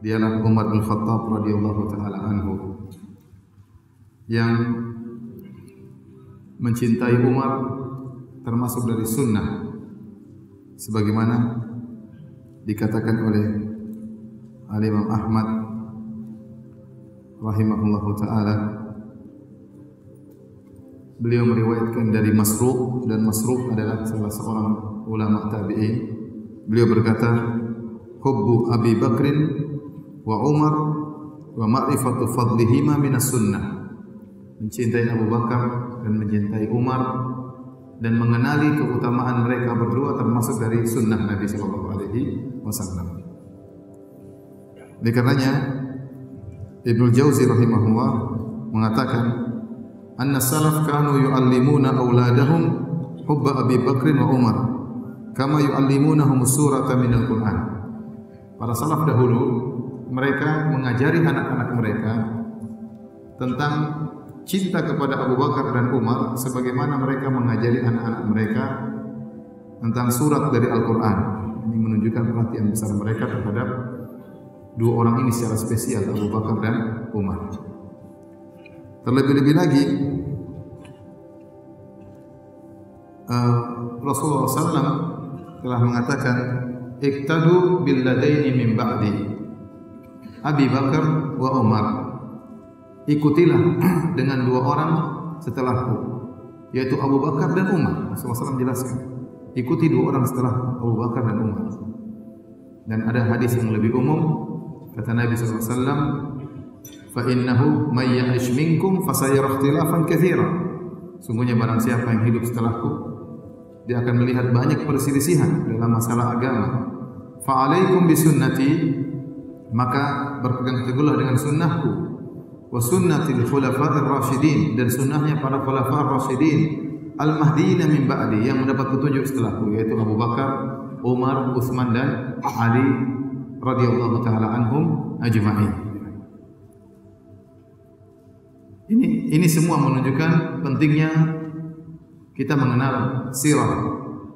dialah Umar bin Khattab radhiyallahu taala anhu, yang mencintai Umar termasuk dari sunnah, sebagaimana dikatakan oleh Imam Ahmad rahimahullahu taala. Beliau meriwayatkan dari Masruq, dan Masruq adalah salah seorang ulama tabi'in. Beliau berkata, hubbu Abi Bakrin wa Umar wa ma'rifatu fadlihima minas sunnah. Mencintai Abu Bakar dan mencintai Umar dan mengenali keutamaan mereka berdua termasuk dari sunnah Nabi sallallahu alaihi wasallam. Oleh karenanya Ibnu Jauzi rahimahullah mengatakan, anna salaf kanu yu'allimuna auladahum hubba Abi Bakr wa Umar kama yu'allimunahum surata minal Qur'an. Para salaf dahulu mereka mengajari anak-anak mereka tentang cinta kepada Abu Bakar dan Umar sebagaimana mereka mengajari anak-anak mereka tentang surat dari Al-Quran. Ini menunjukkan perhatian besar mereka terhadap dua orang ini secara spesial, Abu Bakar dan Umar. Terlebih-lebih lagi Rasulullah SAW telah mengatakan, iktadu billadaini min ba'di Abi Bakar wa Umar. Ikutilah dengan dua orang setelahku, yaitu Abu Bakar dan Umar. Rasulullah SAW jelaskan, ikuti dua orang setelah Abu Bakar dan Umar. Dan ada hadis yang lebih umum, kata Nabi SAW, fa innahu may ya'ish minkum fasayara ikhtilafan katsiran. Sungguhnya barang siapa yang hidup setelahku, dia akan melihat banyak perselisihan dalam masalah agama. Fa alaikum bisunnati, maka berpegang teguhlah dengan sunnahku, wa sunnatil khulafa'ir rasyidin, dan sunnahnya para khulafa'ir rasyidin al-mahdiyina min ba'di, yang mendapat petunjuk setelahku, yaitu Abu Bakar, Umar, Utsman dan Ali radhiyallahu taala anhum ajma'in. Ini semua menunjukkan pentingnya kita mengenal sirah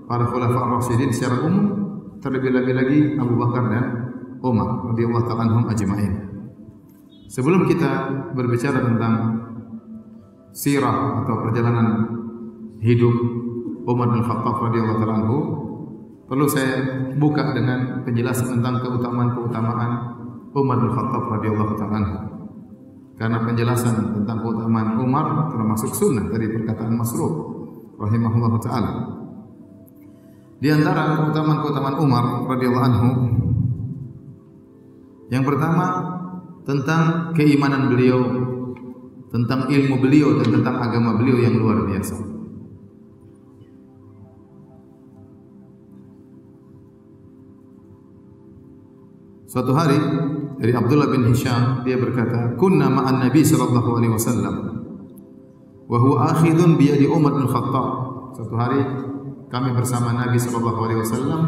para khulafa'ir rasyidin secara umum, terlebih-lebih lagi Abu Bakar dan Umar radhiyallahu taala anhum ajma'in. Sebelum kita berbicara tentang sirah atau perjalanan hidup Umar bin Khattab radhiyallahu taala anhu, perlu saya buka dengan penjelasan tentang keutamaan-keutamaan Umar bin Khattab radhiyallahu taala anhu. Karena penjelasan tentang keutamaan Umar termasuk sunnah dari perkataan Masruq rahimahullahu taala. Di antara keutamaan-keutamaan Umar radhiyallahu anhu, yang pertama tentang keimanan beliau, tentang ilmu beliau dan tentang agama beliau yang luar biasa. Suatu hari dari Abdullah bin Hisham, dia berkata, kunna ma'an Nabi sallallahu alaihi wasallam wa huwa akhidun bi yadi Umar bin Khattab. Suatu hari kami bersama Nabi sallallahu alaihi wasallam,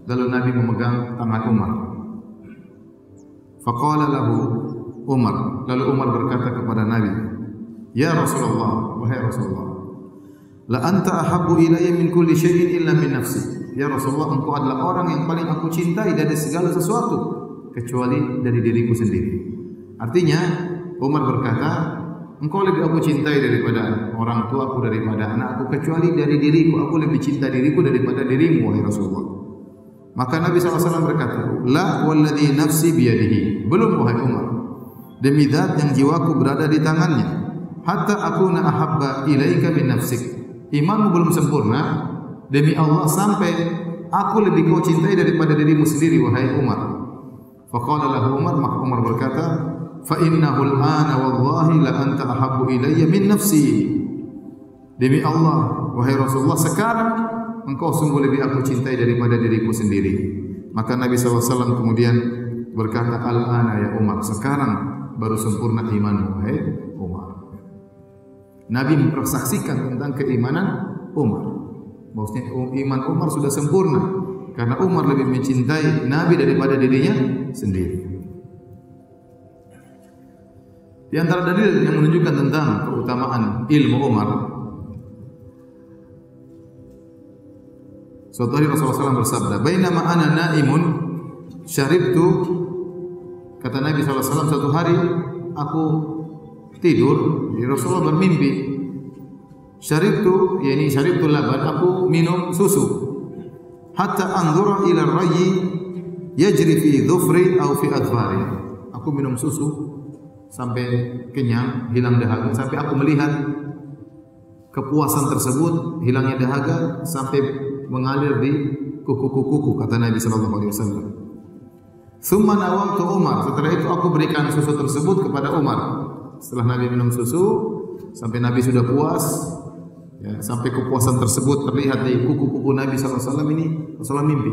lalu Nabi memegang tangan Umar. Faqala lahu Umar, lalu Umar berkata kepada Nabi, ya Rasulullah, wahai Rasulullah, la anta ahabbu ilayya min kulli syai'in illa min nafsi. Ya Rasulullah, engkau adalah orang yang paling aku cintai dari segala sesuatu kecuali dari diriku sendiri. Artinya Umar berkata, engkau lebih aku cintai daripada orang tuaku, daripada anakku, kecuali dari diriku. Aku lebih cinta diriku daripada dirimu, wahai Rasulullah. Maka Nabi SAW berkata, la walladhi nafsi biyadihi, belum wahai Umar, demi zat yang jiwaku berada di tangannya, hatta akuna ahabba ilaika min nafsik. Imanmu belum sempurna, demi Allah, sampai aku lebih kau cintai daripada dirimu sendiri, wahai Umar. Faqala lahu Umar, maka Umar berkata, fa innahu al-ana wallahi la anta ahabbu ilayya min nafsi. Demi Allah, wahai Rasulullah, sekarang engkau sungguh lebih aku cintai daripada diriku sendiri. Maka Nabi SAW kemudian berkata, al-ana ya Umar, sekarang baru sempurna imanmu, wahai Umar. Nabi mempersaksikan tentang keimanan Umar. Maksudnya iman Umar sudah sempurna karena Umar lebih mencintai Nabi daripada dirinya sendiri. Di antara dalil yang menunjukkan tentang keutamaan ilmu Umar, suatu hari Rasulullah SAW bersabda, bainama ana naimun syaribtu Kata Nabi SAW, satu hari aku tidur, Rasulullah bermimpi. Syaribtu laban, aku minum susu. Hatta anzura ila ar-rayyi yajri fi dhufri aw fi adfari. Aku minum susu sampai kenyang, hilang dahaga, sampai aku melihat kepuasan tersebut, hilangnya dahaga sampai mengalir di kuku-kuku, kata Nabi sallallahu alaihi wasallam. Tsumma nawaltu Umar, setelah itu aku berikan susu tersebut kepada Umar. Setelah Nabi minum susu sampai Nabi sudah puas, ya, sampai kepuasan tersebut terlihat di kuku-kuku Nabi sallallahu alaihi wasallam, ini Rasulullah mimpi.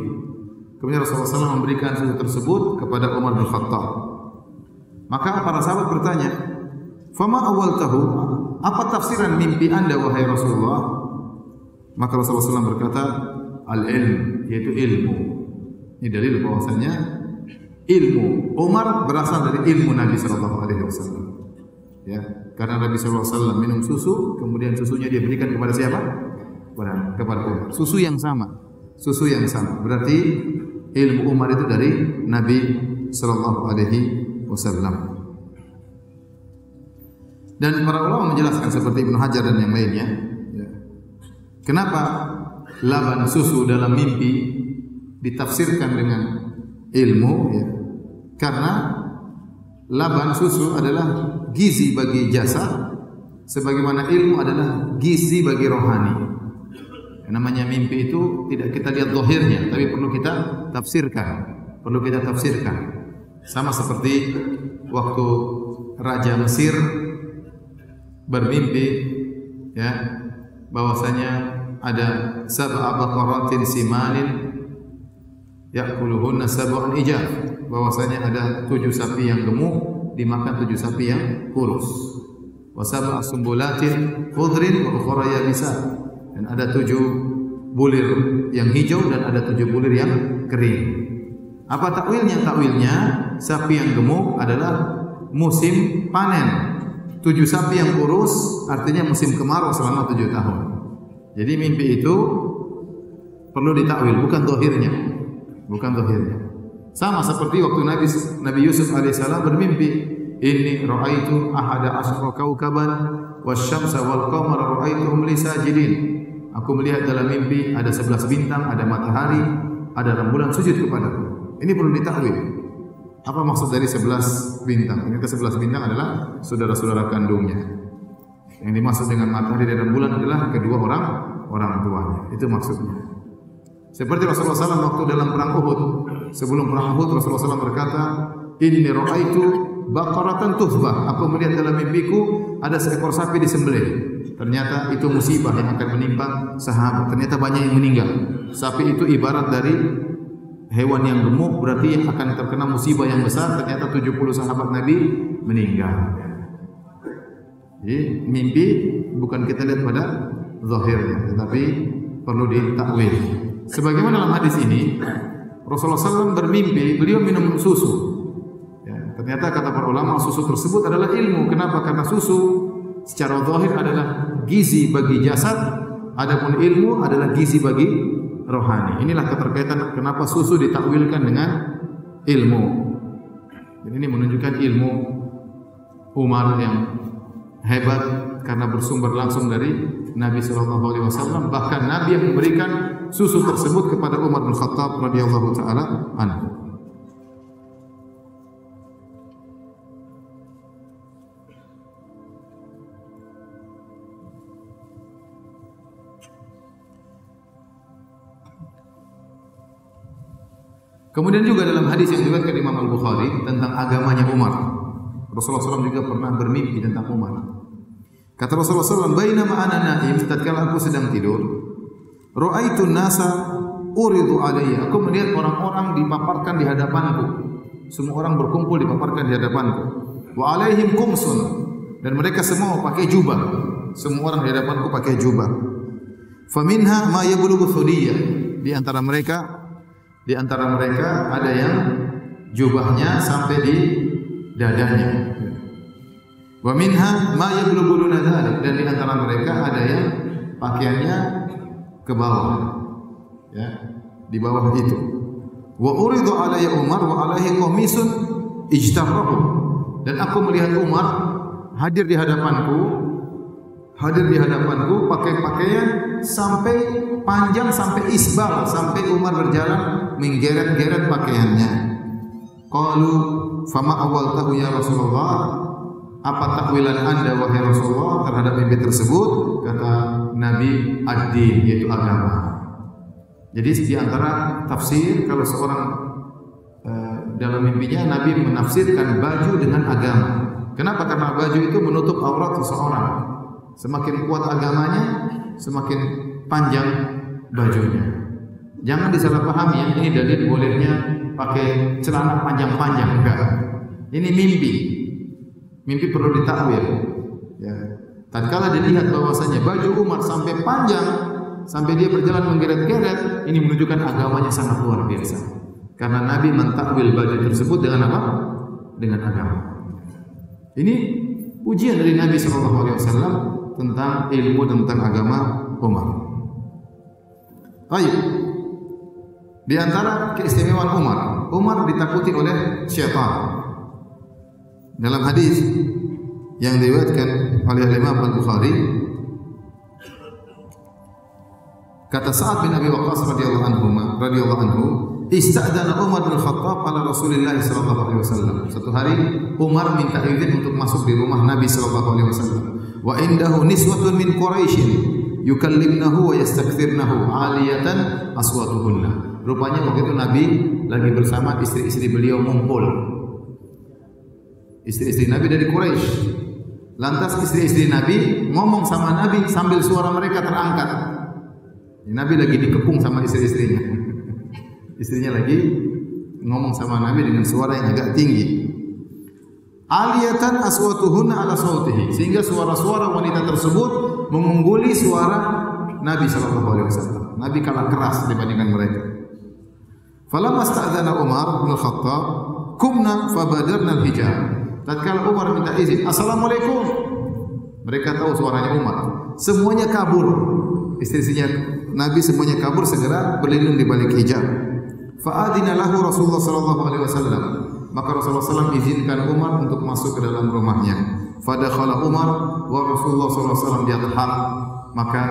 Kemudian Rasulullah SAW memberikan susu tersebut kepada Umar bin Khattab. Maka para sahabat bertanya, "Fama awwaltahu?" Apa tafsiran mimpi Anda wahai Rasulullah? Maka Rasulullah SAW berkata, "Al-ilm," yaitu ilmu. Ini dalil bahwasanya ilmu Umar berasal dari ilmu Nabi sallallahu alaihi wasallam. Ya, karena Nabi sallallahu alaihi wasallam minum susu, kemudian susunya dia berikan kepada siapa? Kepada Umar. Susu yang sama. Berarti ilmu Umar itu dari Nabi sallallahu alaihi wasallam. Dan para ulama menjelaskan seperti Ibnu Hajar dan yang lainnya, ya. Kenapa laban susu dalam mimpi ditafsirkan dengan ilmu, ya. Karena laban susu adalah gizi bagi jasad, sebagaimana ilmu adalah gizi bagi rohani. Yang namanya mimpi itu tidak kita lihat zahirnya, tapi perlu kita tafsirkan. Sama seperti waktu Raja Mesir bermimpi, ya, bahwasanya ada sab'a baqaratin simalin ya'kuluhunna sab'un ijaf, bahwasanya ada 7 sapi yang gemuk dimakan 7 sapi yang kurus. Wa sab'a sumbulatin khudrin wa ukhra yabisat, dan ada 7 bulir yang hijau dan ada 7 bulir yang kering. Apa takwilnya? Takwilnya sapi yang gemuk adalah musim panen. 7 sapi yang kurus artinya musim kemarau selama 7 tahun. Jadi mimpi itu perlu ditakwil, bukan zahirnya. Sama seperti waktu Nabi Yusuf alaihissalam bermimpi, inni ra'aitu ahada asyara kaukaban wasyamsa wal qamara ra'aituhum li sajidin. Aku melihat dalam mimpi ada 11 bintang, ada matahari, ada rembulan sujud kepadaku. Ini perlu ditakwil. Apa maksud dari 11 bintang? Ini ke 11 bintang adalah saudara-saudara kandungnya. Yang dimaksud dengan matahari dan rembulan adalah kedua orang tuanya. Itu maksudnya. Seperti Rasulullah SAW waktu dalam perang Uhud. Sebelum perang Uhud Rasulullah SAW berkata, "Inni ra'aitu baqaratan tuhbah." Aku melihat dalam mimpiku ada seekor sapi disembelih. Ternyata itu musibah yang akan menimpa sahabat. Ternyata banyak yang meninggal. Sapi itu ibarat dari hewan yang gemuk, berarti yang akan terkena musibah yang besar. Ternyata 70 sahabat Nabi meninggal. Jadi mimpi bukan kita lihat pada zahirnya, tetapi perlu ditakwil. Sebagaimana dalam hadis ini, Rasulullah SAW bermimpi, beliau minum susu. Ya, ternyata kata para ulama susu tersebut adalah ilmu. Kenapa? Karena susu secara zahir adalah gizi bagi jasad, adapun ilmu adalah gizi bagi rohani. Inilah keterkaitan kenapa susu ditakwilkan dengan ilmu. Dan ini menunjukkan ilmu Umar yang hebat karena bersumber langsung dari Nabi sallallahu alaihi wasallam. Bahkan Nabi yang memberikan susu tersebut kepada Umar bin Khattab radhiyallahu taala anhu. Kemudian juga dalam hadis yang diriwayatkan Imam Al-Bukhari tentang agamanya Umar, Rasulullah SAW juga pernah bermimpi tentang Umar. Kata Rasulullah SAW, "Bainama ana naim," tatkala aku sedang tidur, "ra'aitun nasa uridu alayya." Aku melihat orang-orang dipaparkan di hadapanku. Semua orang berkumpul dipaparkan di hadapanku. Wa alaihim qumsun, dan mereka semua pakai jubah. Semua orang di hadapanku pakai jubah. Faminha ma yablughu thudiyya. Di antara mereka ada yang jubahnya sampai di dadanya. Wa minha ma yablughu duna dzalik, dan di antara mereka ada yang pakaiannya ke bawah. Ya, di bawah itu. Wa uridu alayya Umar wa alaihi qamisun ijtarahu, dan aku melihat Umar hadir di hadapanku pakai pakaian sampai panjang sampai isbal, sampai Umar berjalan menggeret-geret pakaiannya. Qalu fama awwaltahu ya Rasulullah, apa takwilan Anda wahai Rasulullah terhadap mimpi tersebut? Kata Nabi, ad-din, yaitu agama. Jadi di antara tafsir, kalau seorang dalam mimpinya Nabi menafsirkan baju dengan agama. Kenapa? Karena baju itu menutup aurat seseorang. Semakin kuat agamanya, semakin panjang bajunya. Jangan disalahpahami ya, ini dalil bolehnya pakai celana panjang-panjang, enggak. Ini mimpi. Mimpi perlu ditakwil. Ya. Tatkala dilihat bahwasanya baju Umar sampai panjang, sampai dia berjalan menggeret-geret, ini menunjukkan agamanya sangat luar biasa. Karena Nabi mentakwil baju tersebut dengan apa? Dengan agama. Ini ujian dari Nabi SAW tentang ilmu tentang agama Umar. Baik. Di antara keistimewaan Umar ditakuti oleh syaitan. Dalam hadis yang diriwayatkan oleh Imam Al-Bukhari, kata Sa'ad bin Abi Waqqas radhiyallahu anhu, ista'dana Umar bin Khattab ala Rasulillah sallallahu alaihi wasallam. Satu hari Umar minta izin untuk masuk di rumah Nabi sallallahu alaihi wasallam. Wa indahu niswatun min Quraisy yukallimnahu wa yastakthirnahu 'aliyatan aswatuhunna. Rupanya waktu itu Nabi lagi bersama istri-istri beliau ngumpul. Istri-istri Nabi dari Quraisy. Lantas istri-istri Nabi ngomong sama Nabi sambil suara mereka terangkat. Nabi lagi dikepung sama istri-istrinya. Istrinya lagi ngomong sama Nabi dengan suara yang agak tinggi. Aliyatan aswatuhunna ala sautihi, sehingga suara-suara wanita tersebut mengungguli suara Nabi sallallahu alaihi wasallam. Nabi kalah keras dibandingkan mereka. Falamma sta'dzana Umar bin Khattab, kumna fabadarna al-hijab. Tatkala Umar minta izin, "Assalamualaikum." Mereka tahu suaranya Umar. Semuanya kabur. Istri-istrinya Nabi semuanya kabur, segera berlindung di balik hijab. Fa'adina lahu Rasulullah sallallahu alaihi wasallam. Maka Rasulullah SAW izinkan Umar untuk masuk ke dalam rumahnya. Fadakhala Umar wa Rasulullah SAW yadhhak. Maka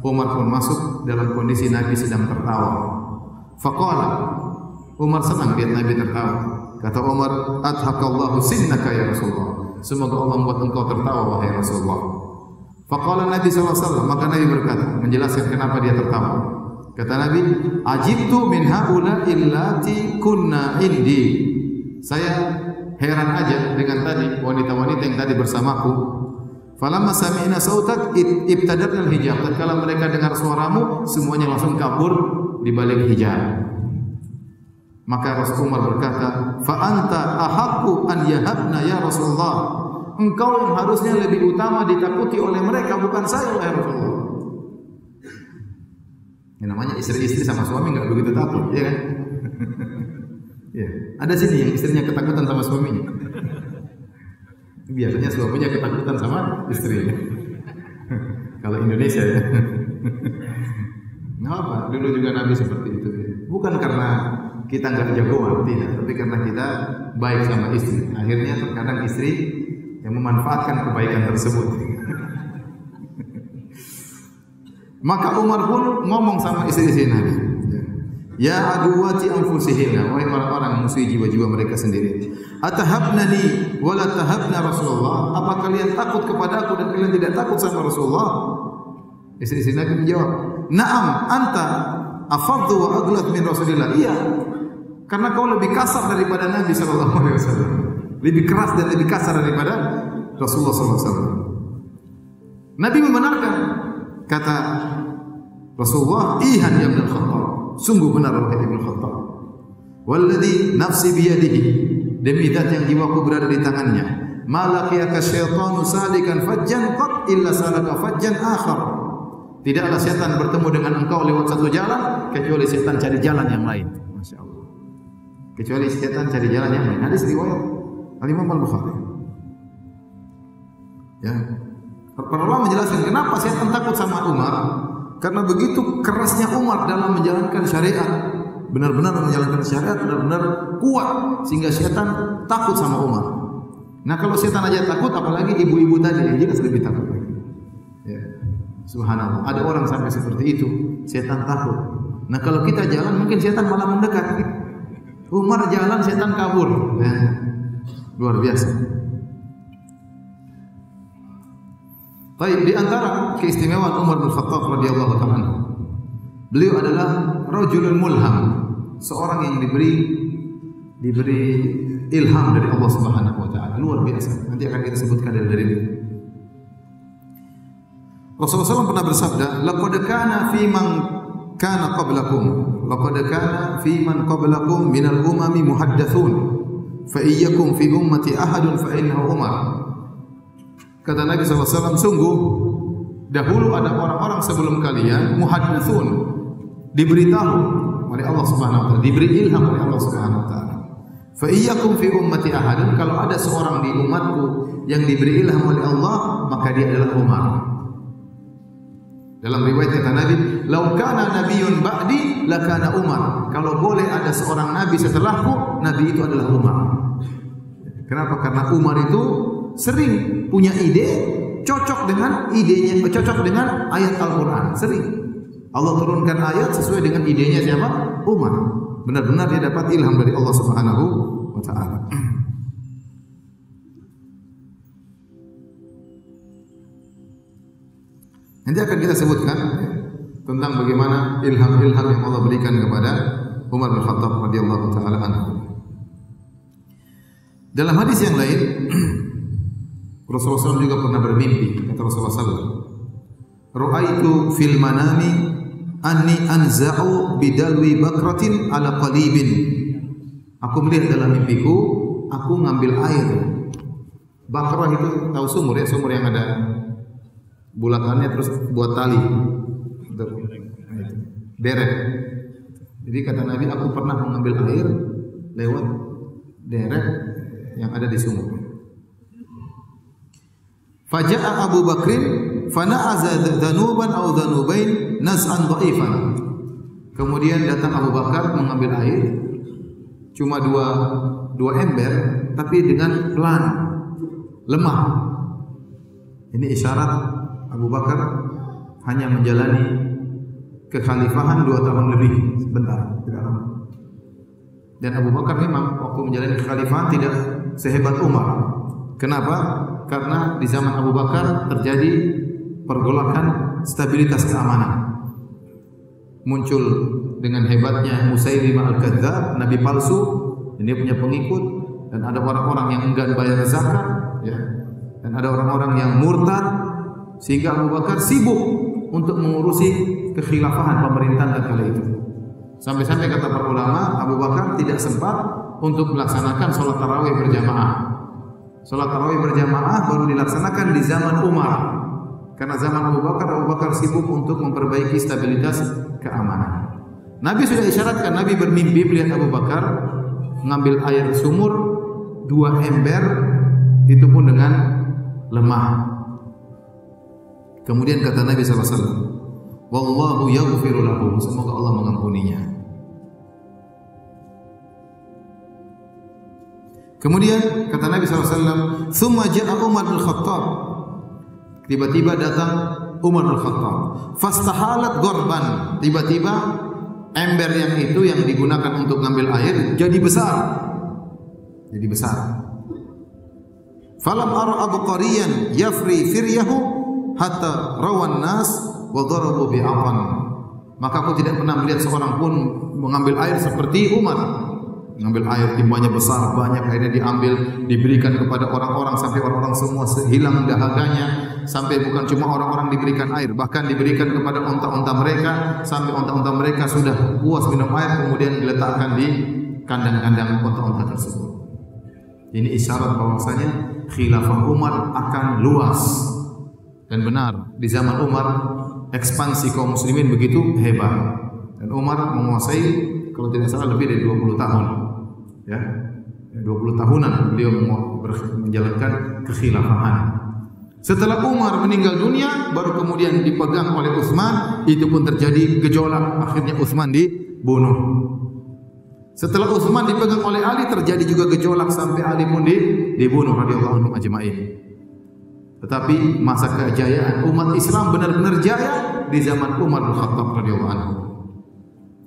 Umar pun masuk dalam kondisi Nabi sedang tertawa. Faqala, Umar senang lihat Nabi tertawa. Kata Umar, adhakallahu sinnaka ya Rasulullah. Semoga Allah membuat engkau tertawa wahai Rasulullah. Faqala Nabi SAW, maka Nabi berkata, menjelaskan kenapa dia tertawa. Kata Nabi, ajibtu min haula illati kunna indi. Saya heran aja dengan tadi wanita-wanita yang tadi bersamaku. Falamma sami'na sautak ibtadatna al-hijab. Tatkala mereka dengar suaramu, semuanya langsung kabur di balik hijab. Maka Rasulullah berkata, "Fa anta ahaqqu an yahabna ya Rasulullah." Engkau yang harusnya lebih utama ditakuti oleh mereka, bukan saya wahai Rasulullah. Yang namanya istri-istri sama suami enggak begitu takut, ya kan? Ya, ada sini yang istrinya ketakutan sama suaminya. Biasanya suaminya ketakutan sama istrinya. Kalau Indonesia ya. Nggak apa, dulu juga Nabi seperti itu. Bukan karena kita nggak jagoan, tidak, tapi karena kita baik sama istri. Akhirnya terkadang istri yang memanfaatkan kebaikan tersebut. Maka Umar pun ngomong sama istri-istri Nabi. Ya aduwati anfusihinna, wahai orang-orang musuhi jiwa-jiwa mereka sendiri. Atahabnani wa la tahabna Rasulullah? Apa kalian takut kepadaku dan kalian tidak takut sama Rasulullah? Istri-istri Nabi menjawab, "Na'am, anta afaddu wa aghlad min Rasulillah." Iya. Karena kau lebih kasar daripada Nabi sallallahu alaihi wasallam. Lebih keras dan lebih kasar daripada Rasulullah sallallahu alaihi wasallam. Nabi membenarkan kata Rasulullah, "Ihan ya Ibnu Khattab." Sungguh benar wahai Ibnu Khattab. Walladzi nafsi biyadihi, demi zat yang jiwaku berada di tangannya. Malaqiyaka syaitanu salikan fajjan qat illa salaka fajjan akhar. Tidaklah setan bertemu dengan engkau lewat satu jalan kecuali setan cari jalan yang lain. Masya Allah. Kecuali setan cari jalan yang lain. Hadis riwayat Al-Imam Al-Bukhari. Ya. Para ulama menjelaskan kenapa setan takut sama Umar. Karena begitu kerasnya Umar dalam menjalankan syariat, benar-benar menjalankan syariat, benar-benar kuat, sehingga setan takut sama Umar. Nah kalau setan aja takut, apalagi ibu-ibu tadi yang jelas lebih takut lagi. Ya. Subhanallah, ada orang sampai seperti itu, setan takut. Nah kalau kita jalan, mungkin setan malah mendekat. Umar jalan, setan kabur. Nah, luar biasa. Baik, di antara keistimewaan Umar bin Khattab radhiyallahu ta'ala, beliau adalah rajulun mulham, seorang yang diberi ilham dari Allah Subhanahu wa taala. Luar biasa. Nanti akan kita sebutkan dari itu. Rasulullah SAW pernah bersabda, "Laqad kana fi man kana qablakum, laqad kana fi man qablakum minal umami muhaddatsun, fa iyyakum fi ummati ahadun fa innahu Umar." Kata Nabi SAW, sungguh dahulu ada orang-orang sebelum kalian muhaddatsun, diberitahu oleh Allah Subhanahu wa taala, diberi ilham oleh Allah Subhanahu wa taala. Fa iyyakum fi ummati ahadun, kalau ada seorang di umatku yang diberi ilham oleh Allah, maka dia adalah Umar. Dalam riwayat kata Nabi, "Lau kana nabiyyun ba'di lakana Umar." Kalau boleh ada seorang nabi setelahku, nabi itu adalah Umar. Kenapa? Karena Umar itu sering punya ide cocok dengan idenya, cocok dengan ayat Al-Qur'an. Sering Allah turunkan ayat sesuai dengan idenya siapa? Umar. Benar-benar dia dapat ilham dari Allah Subhanahu wa taala. Nanti akan kita sebutkan tentang bagaimana ilham-ilham yang Allah berikan kepada Umar bin Khattab radhiyallahu taala anhu. Dalam hadis yang lain, Rasulullah SAW juga pernah bermimpi. Kata Rasulullah SAW, "Ra'aitu fil manami anni anza'u bidalwi bakratin ala qalibin." Aku melihat dalam mimpiku, aku ngambil air. Bakrah itu tahu sumur ya, sumur yang ada bulatannya terus buat tali. Deret. Jadi kata Nabi, aku pernah mengambil air lewat deret yang ada di sumur. Faja'a Abu Bakrin fana'aza dhanuban aw dhanubain naz'an dha'ifan. Kemudian datang Abu Bakar mengambil air, cuma dua ember, tapi dengan pelan, lemah. Ini isyarat Abu Bakar hanya menjalani kekhalifahan 2 tahun lebih, sebentar, tidak lama. Dan Abu Bakar memang waktu menjalani kekhalifahan tidak sehebat Umar. Kenapa? Karena di zaman Abu Bakar terjadi pergolakan stabilitas keamanan. Muncul dengan hebatnya Musailimah al-Kadzdzab, nabi palsu, dan dia punya pengikut, dan ada orang-orang yang enggan bayar zakat, ya. Dan ada orang-orang yang murtad, sehingga Abu Bakar sibuk untuk mengurusi kekhilafahan pemerintahan kala itu. Sampai-sampai kata para ulama, Abu Bakar tidak sempat untuk melaksanakan sholat tarawih berjamaah. Salat tarawih berjamaah baru dilaksanakan di zaman Umar. Karena zaman Abu Bakar sibuk untuk memperbaiki stabilitas keamanan. Nabi sudah isyaratkan, Nabi bermimpi melihat Abu Bakar mengambil air sumur 2 ember, itu pun dengan lemah. Kemudian kata Nabi SAW, "Wallahu yaghfiru lahu." Semoga Allah mengampuninya. Kemudian kata Nabi SAW, "Tsumma ja'a Umar bin Khattab." Tiba-tiba datang Umar bin Khattab. Fastahalat gorban. Tiba-tiba ember yang itu yang digunakan untuk ngambil air jadi besar. Jadi besar. Falam ara abqariyan yafri firyahu hatta rawan nas wa darabu bi'afan. Maka aku tidak pernah melihat seorang pun mengambil air seperti Umar. Mengambil air timbanya besar, banyak airnya diambil, diberikan kepada orang-orang sampai orang-orang semua hilang dahaganya, sampai bukan cuma orang-orang diberikan air, bahkan diberikan kepada onta-onta mereka sampai onta-onta mereka sudah puas minum air, kemudian diletakkan di kandang-kandang onta-onta tersebut. Ini isyarat bahwasanya khilafah Umar akan luas. Dan benar, di zaman Umar ekspansi kaum muslimin begitu hebat. Dan Umar menguasai kalau tidak salah lebih dari 20 tahun. Ya, 20 tahunan beliau menjalankan kekhilafahan. Setelah Umar meninggal dunia, baru kemudian dipegang oleh Utsman. Itu pun terjadi gejolak, akhirnya Utsman dibunuh. Setelah Utsman dipegang oleh Ali, terjadi juga gejolak sampai Ali pun dibunuh radhiyallahu anhum ajma'in. Tetapi masa kejayaan umat Islam benar-benar jaya di zaman Umar bin Khattab radhiyallahu anhu.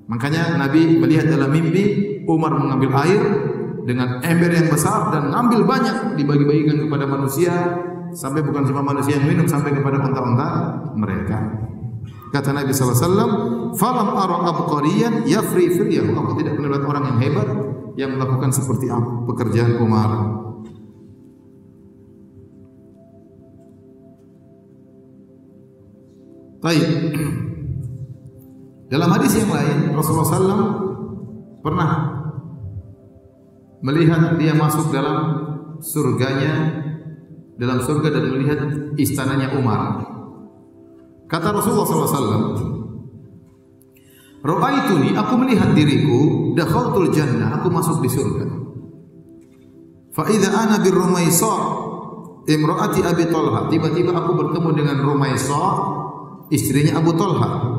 Makanya Nabi melihat dalam mimpi Umar mengambil air dengan ember yang besar dan ngambil banyak, dibagi-bagikan kepada manusia, sampai bukan cuma manusia yang minum, sampai kepada unta-unta mereka. Kata Nabi SAW, falam ara abqariyan yafri firyahu. Aku tidak pernah lihat orang yang hebat yang melakukan seperti pekerjaan Umar. Baik. Dalam hadis yang lain, Rasulullah SAW pernah melihat dia masuk dalam surganya, dalam surga, dan melihat istananya Umar. Kata Rasulullah SAW, ra'aituni, aku melihat diriku, dakhaltul jannah, aku masuk di surga. Fa idza ana bir Rumaisa imraati Abi Talha, tiba-tiba aku bertemu dengan Rumaisa, istrinya Abu Talha.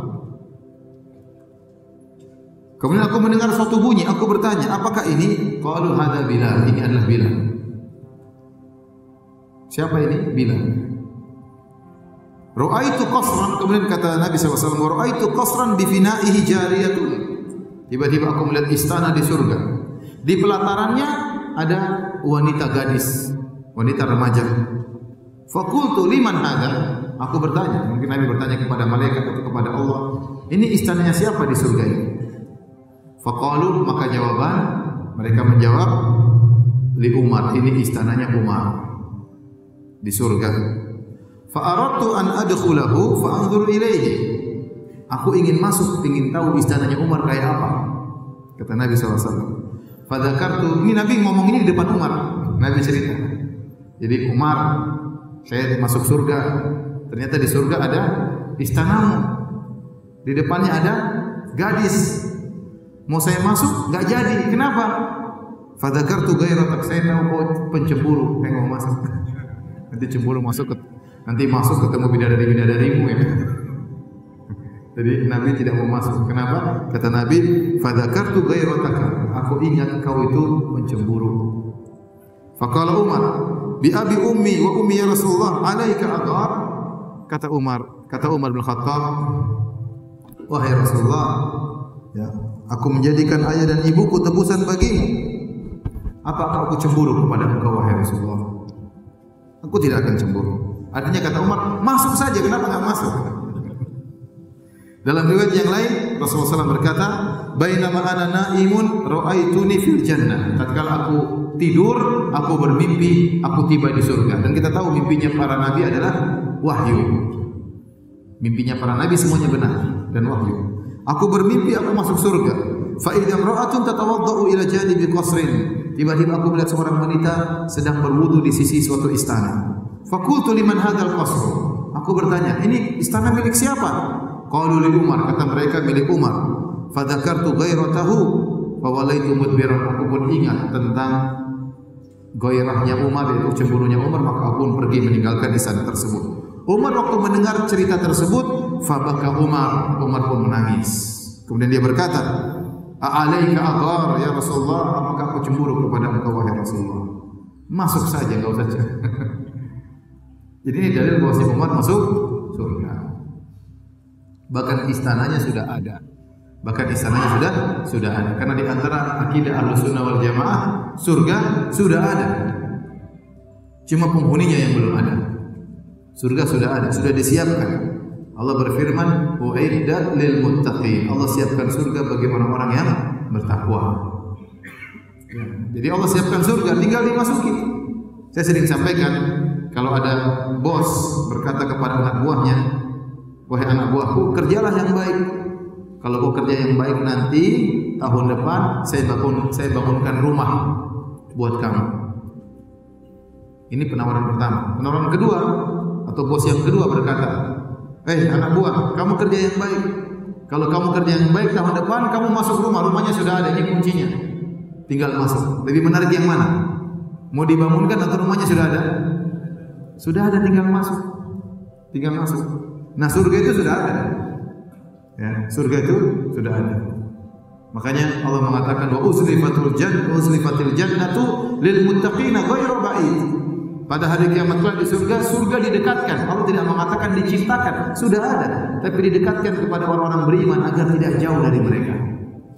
Kemudian aku mendengar suatu bunyi, aku bertanya, apakah ini? Qalu hadza Bilal, ini adalah Bilal. Siapa ini? Bilal. Ra'aitu qasran, kemudian kata Nabi SAW, ra'aitu qasran bi fina'ihi jariyatun. Tiba-tiba aku melihat istana di surga. Di pelatarannya ada wanita gadis, wanita remaja. Faqultu liman hadza? Aku bertanya, mungkin Nabi bertanya kepada malaikat atau kepada Allah, ini istananya siapa di surga ini? Faqalu, maka jawaban mereka menjawab, li Umar, ini istananya Umar di surga. Fa aradtu an adkhulahu fa anzur ilaihi. Aku ingin masuk, ingin tahu istananya Umar kayak apa. Kata Nabi SAW. Fa dzakartu, ini Nabi ngomong ini di depan Umar. Nabi cerita. Jadi Umar, saya masuk surga. Ternyata di surga ada istanamu. Di depannya ada gadis. Mau saya masuk, enggak jadi. Kenapa? Fa dzakartu ghairatak, saya tahu kau pencemburu, saya mau masuk. Nanti cemburu masuk, nanti masuk ketemu bidadari-bidadarimu ya. Jadi Nabi tidak mau masuk. Kenapa? Kata Nabi, fa dzakartu ghairataka, aku ingat kau itu pencemburu. Faqala Umar, bi abi ummi wa ummi ya Rasulullah, alaika aghar. Kata Umar bin Khattab, wahai Rasulullah, ya, aku menjadikan ayah dan ibuku tebusan bagimu. Apakah aku cemburu kepada engkau wahai Rasulullah? Aku tidak akan cemburu. Artinya kata Umar, masuk saja, kenapa enggak masuk? Dalam riwayat yang lain, Rasulullah SAW berkata, bainama ana naimun ra'aituni fil jannah. Tatkala aku tidur, aku bermimpi, aku tiba di surga. Dan kita tahu mimpinya para nabi adalah wahyu. Mimpinya para nabi semuanya benar dan wahyu. Aku bermimpi, aku masuk surga. Fa idza imra'atun tatawaddau ila janibi qasrin. Tiba-tiba aku melihat seorang wanita sedang berwudu di sisi suatu istana. Faqultu liman hadzal qasr? Aku bertanya, ini istana milik siapa? Qalu li Umar, kata mereka milik Umar. Fa dzakartu ghairatahu fa walaitu mudbiran. Aku pun ingat tentang gairahnya Umar, yaitu cemburunya Umar, maka aku pun pergi meninggalkan istana tersebut. Umar waktu mendengar cerita tersebut, fa baka Umar pun menangis. Kemudian dia berkata, a'alaika aghar ya Rasulullah, apakah aku cemburu kepada engkau wahai Rasulullah? Masuk saja, enggak usah. Jadi ini dalil bahwa si Umar masuk surga. Bahkan istananya sudah ada. Karena di antara akidah Ahlussunnah wal Jamaah, surga sudah ada. Cuma penghuninya yang belum ada. Surga sudah ada, sudah disiapkan. Allah berfirman, "U'iddat lil muttaqin." Allah siapkan surga bagi orang-orang yang bertakwa. Jadi Allah siapkan surga, tinggal dimasuki. Saya sering sampaikan, kalau ada bos berkata kepada anak buahnya, "Wahai anak buahku, kerjalah yang baik. Kalau kau kerja yang baik, nanti tahun depan saya bangunkan rumah buat kamu." Ini penawaran pertama. Penawaran kedua, atau bos yang kedua berkata, anak buah, kamu kerja yang baik. Kalau kamu kerja yang baik, tahun depan kamu masuk rumah, rumahnya sudah ada, ini kuncinya. Tinggal masuk. Lebih menarik yang mana? Mau dibangunkan atau rumahnya sudah ada? Sudah ada, tinggal masuk. Nah, surga itu sudah ada. Ya, surga itu sudah ada. Makanya Allah mengatakan wa uzlifatil jannatu lil muttaqina ghairu ba'id. Pada hari kiamat kelak di surga didekatkan. Allah tidak mengatakan diciptakan, sudah ada, tapi didekatkan kepada orang-orang beriman agar tidak jauh dari mereka.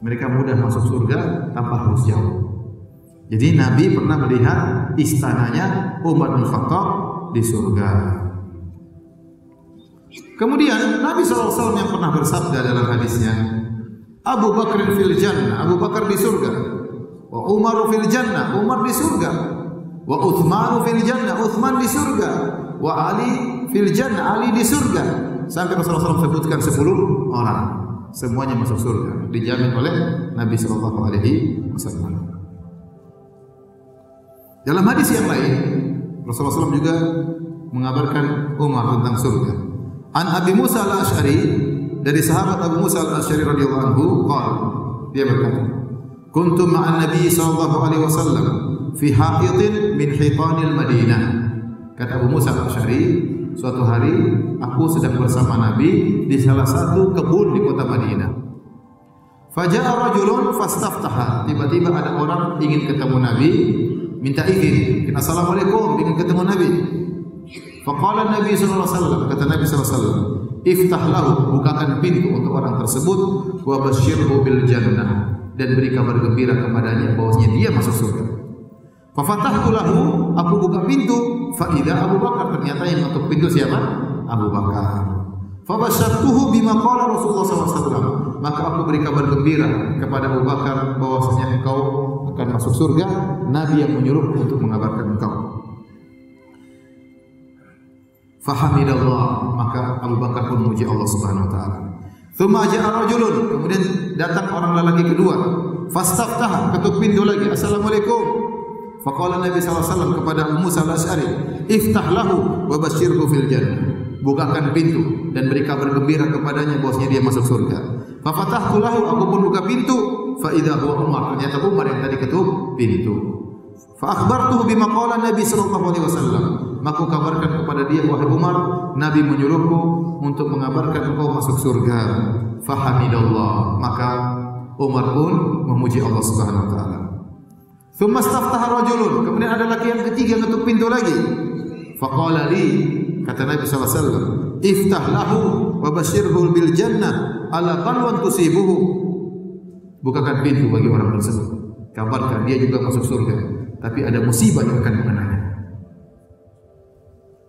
Mereka mudah masuk surga tanpa harus jauh. Jadi Nabi pernah melihat istananya Umar bin Khattab di surga. Kemudian Nabi SAW yang pernah bersabda dalam hadisnya, Abu Bakr fil jannah, Abu Bakar di surga. Wa Umar fil jannah, Umar di surga. Wa Uthman fil jannah, Uthman di surga. Wa Ali fil jannah, Ali di surga. Sampai Rasulullah SAW sebutkan 10 orang. Semuanya masuk surga, dijamin oleh Nabi sallallahu alaihi wasallam. Dalam hadis yang lain, Rasulullah SAW juga mengabarkan Umar tentang surga. An Abi Musa al-Asy'ari, dari sahabat Abu Musa al-Asy'ari radhiyallahu anhu, qala, dia berkata, "Kuntu ma'an Nabi sallallahu alaihi wasallam fi haqiqin min hitanil Madinah." Kata Abu Musa al-Asy'ari, suatu hari aku sedang bersama Nabi di salah satu kebun di kota Madinah. Faja'a rajulun fastaftaha. Tiba-tiba ada orang ingin ketemu Nabi, minta izin. Assalamualaikum, ingin ketemu Nabi. Faqala Nabi sallallahu alaihi wasallam, kata Nabi sallallahu alaihi wasallam, iftah lahu, bukakan pintu untuk orang tersebut, wa basyirhu bil jannah, dan beri kabar gembira kepadanya bahwasanya dia masuk surga. Fa fatahtu lahu, aku buka pintu, fa idza Abu Bakar, ternyata yang mengetuk pintu siapa? Abu Bakar. Fa basyartuhu bima qala Rasulullah sallallahu alaihi wasallam, maka aku beri kabar gembira kepada Abu Bakar bahwasanya engkau akan masuk surga, Nabi yang menyuruh untuk mengabarkan engkau. Fahamidallah, maka Abu Bakar pun memuji Allah Subhanahu wa taala. Tsumma ja'a rajulun, kemudian datang orang lelaki kedua. Fastaftaha, ketuk pintu lagi. Assalamualaikum. Faqala Nabi sallallahu alaihi wasallam kepada Abu Musa al-Asy'ari, iftah lahu wa basyirhu fil jannah. Bukakan pintu dan beri kabar gembira kepadanya bahwasanya dia masuk surga. Fa fatahtu lahu, aku pun buka pintu, fa idza huwa Umar, ternyata Umar yang tadi ketuk pintu. Fa akhbartuhu bima qala Nabi sallallahu alaihi wasallam, maka kabarkan kepada dia, wahai Umar, Nabi menyuruhku untuk mengabarkan engkau masuk surga. Fahamidallah, maka Umar pun memuji Allah Subhanahu wa taala. Tsumma staftaha rajulun, kemudian ada laki yang ketiga ketuk pintu lagi. Faqala li, kata Nabi sallallahu alaihi wasallam, iftah lahu wa basyirhu bil jannah ala qalwan tusibuhu. Bukakan pintu bagi orang tersebut, kabarkan dia juga masuk surga, tapi ada musibah yang akan mengenainya.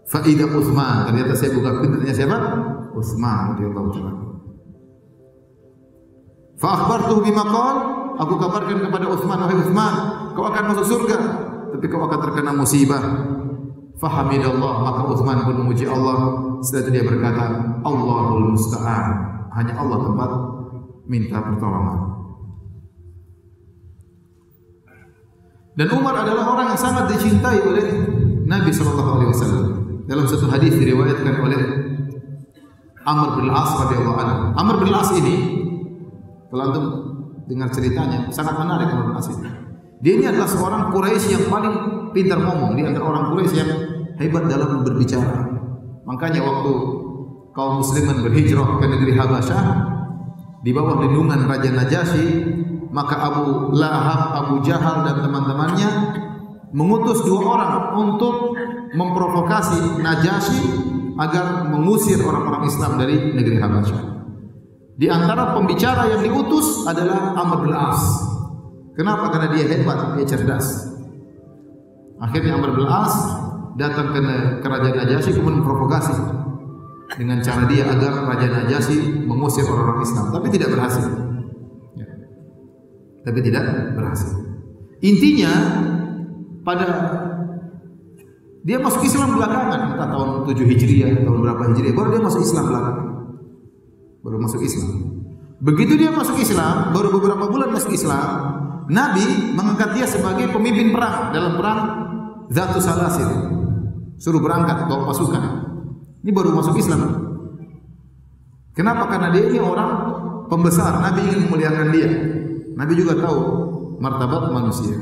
Fa idza Utsman, ternyata saya buka pintunya siapa? Utsman radhiyallahu ta'ala. Fa akhbartuhu bima qala, aku kabarkan kepada Utsman, wahai Utsman, kau akan masuk surga, tapi kau akan terkena musibah. Fahamidallah, maka Utsman pun memuji Allah. Setelah itu dia berkata, Allahul musta'an, hanya Allah tempat minta pertolongan. Dan Umar adalah orang yang sangat dicintai oleh Nabi sallallahu alaihi wasallam. Dalam satu hadis diriwayatkan oleh Amr bin Al-As radhiyallahu anhu. Amr bin Al-As ini, kalau antum dengar ceritanya, sangat menarik Amr bin Al-As ini. Dia ini adalah seorang Quraisy yang paling pintar ngomong, di antara orang Quraisy yang hebat dalam berbicara. Makanya waktu kaum muslimin berhijrah ke negeri Habasyah di bawah lindungan Raja Najasyi, maka Abu Lahab, Abu Jahal dan teman-temannya mengutus 2 orang untuk memprovokasi Najasyi agar mengusir orang-orang Islam dari negeri Habasyah. Di antara pembicara yang diutus adalah Amr bin Al-As. Kenapa? Karena dia hebat, dia cerdas. Akhirnya Amr bin Al-As datang ke kerajaan Najasyi kemudian memprovokasi dengan cara dia agar Raja Najasyi mengusir orang-orang Islam, tapi tidak berhasil. Tapi tidak berhasil. Intinya pada dia masuk Islam belakangan, entah tahun 7 Hijriah, tahun berapa Hijriah, baru dia masuk Islam belakangan. Baru masuk Islam. Begitu dia masuk Islam, baru beberapa bulan masuk Islam, Nabi mengangkat dia sebagai pemimpin perang dalam perang Zatus Salasil. Suruh berangkat bawa pasukan. Ini baru masuk Islam. Kenapa? Karena dia ini orang pembesar. Nabi ingin memuliakan dia. Nabi juga tahu martabat manusia.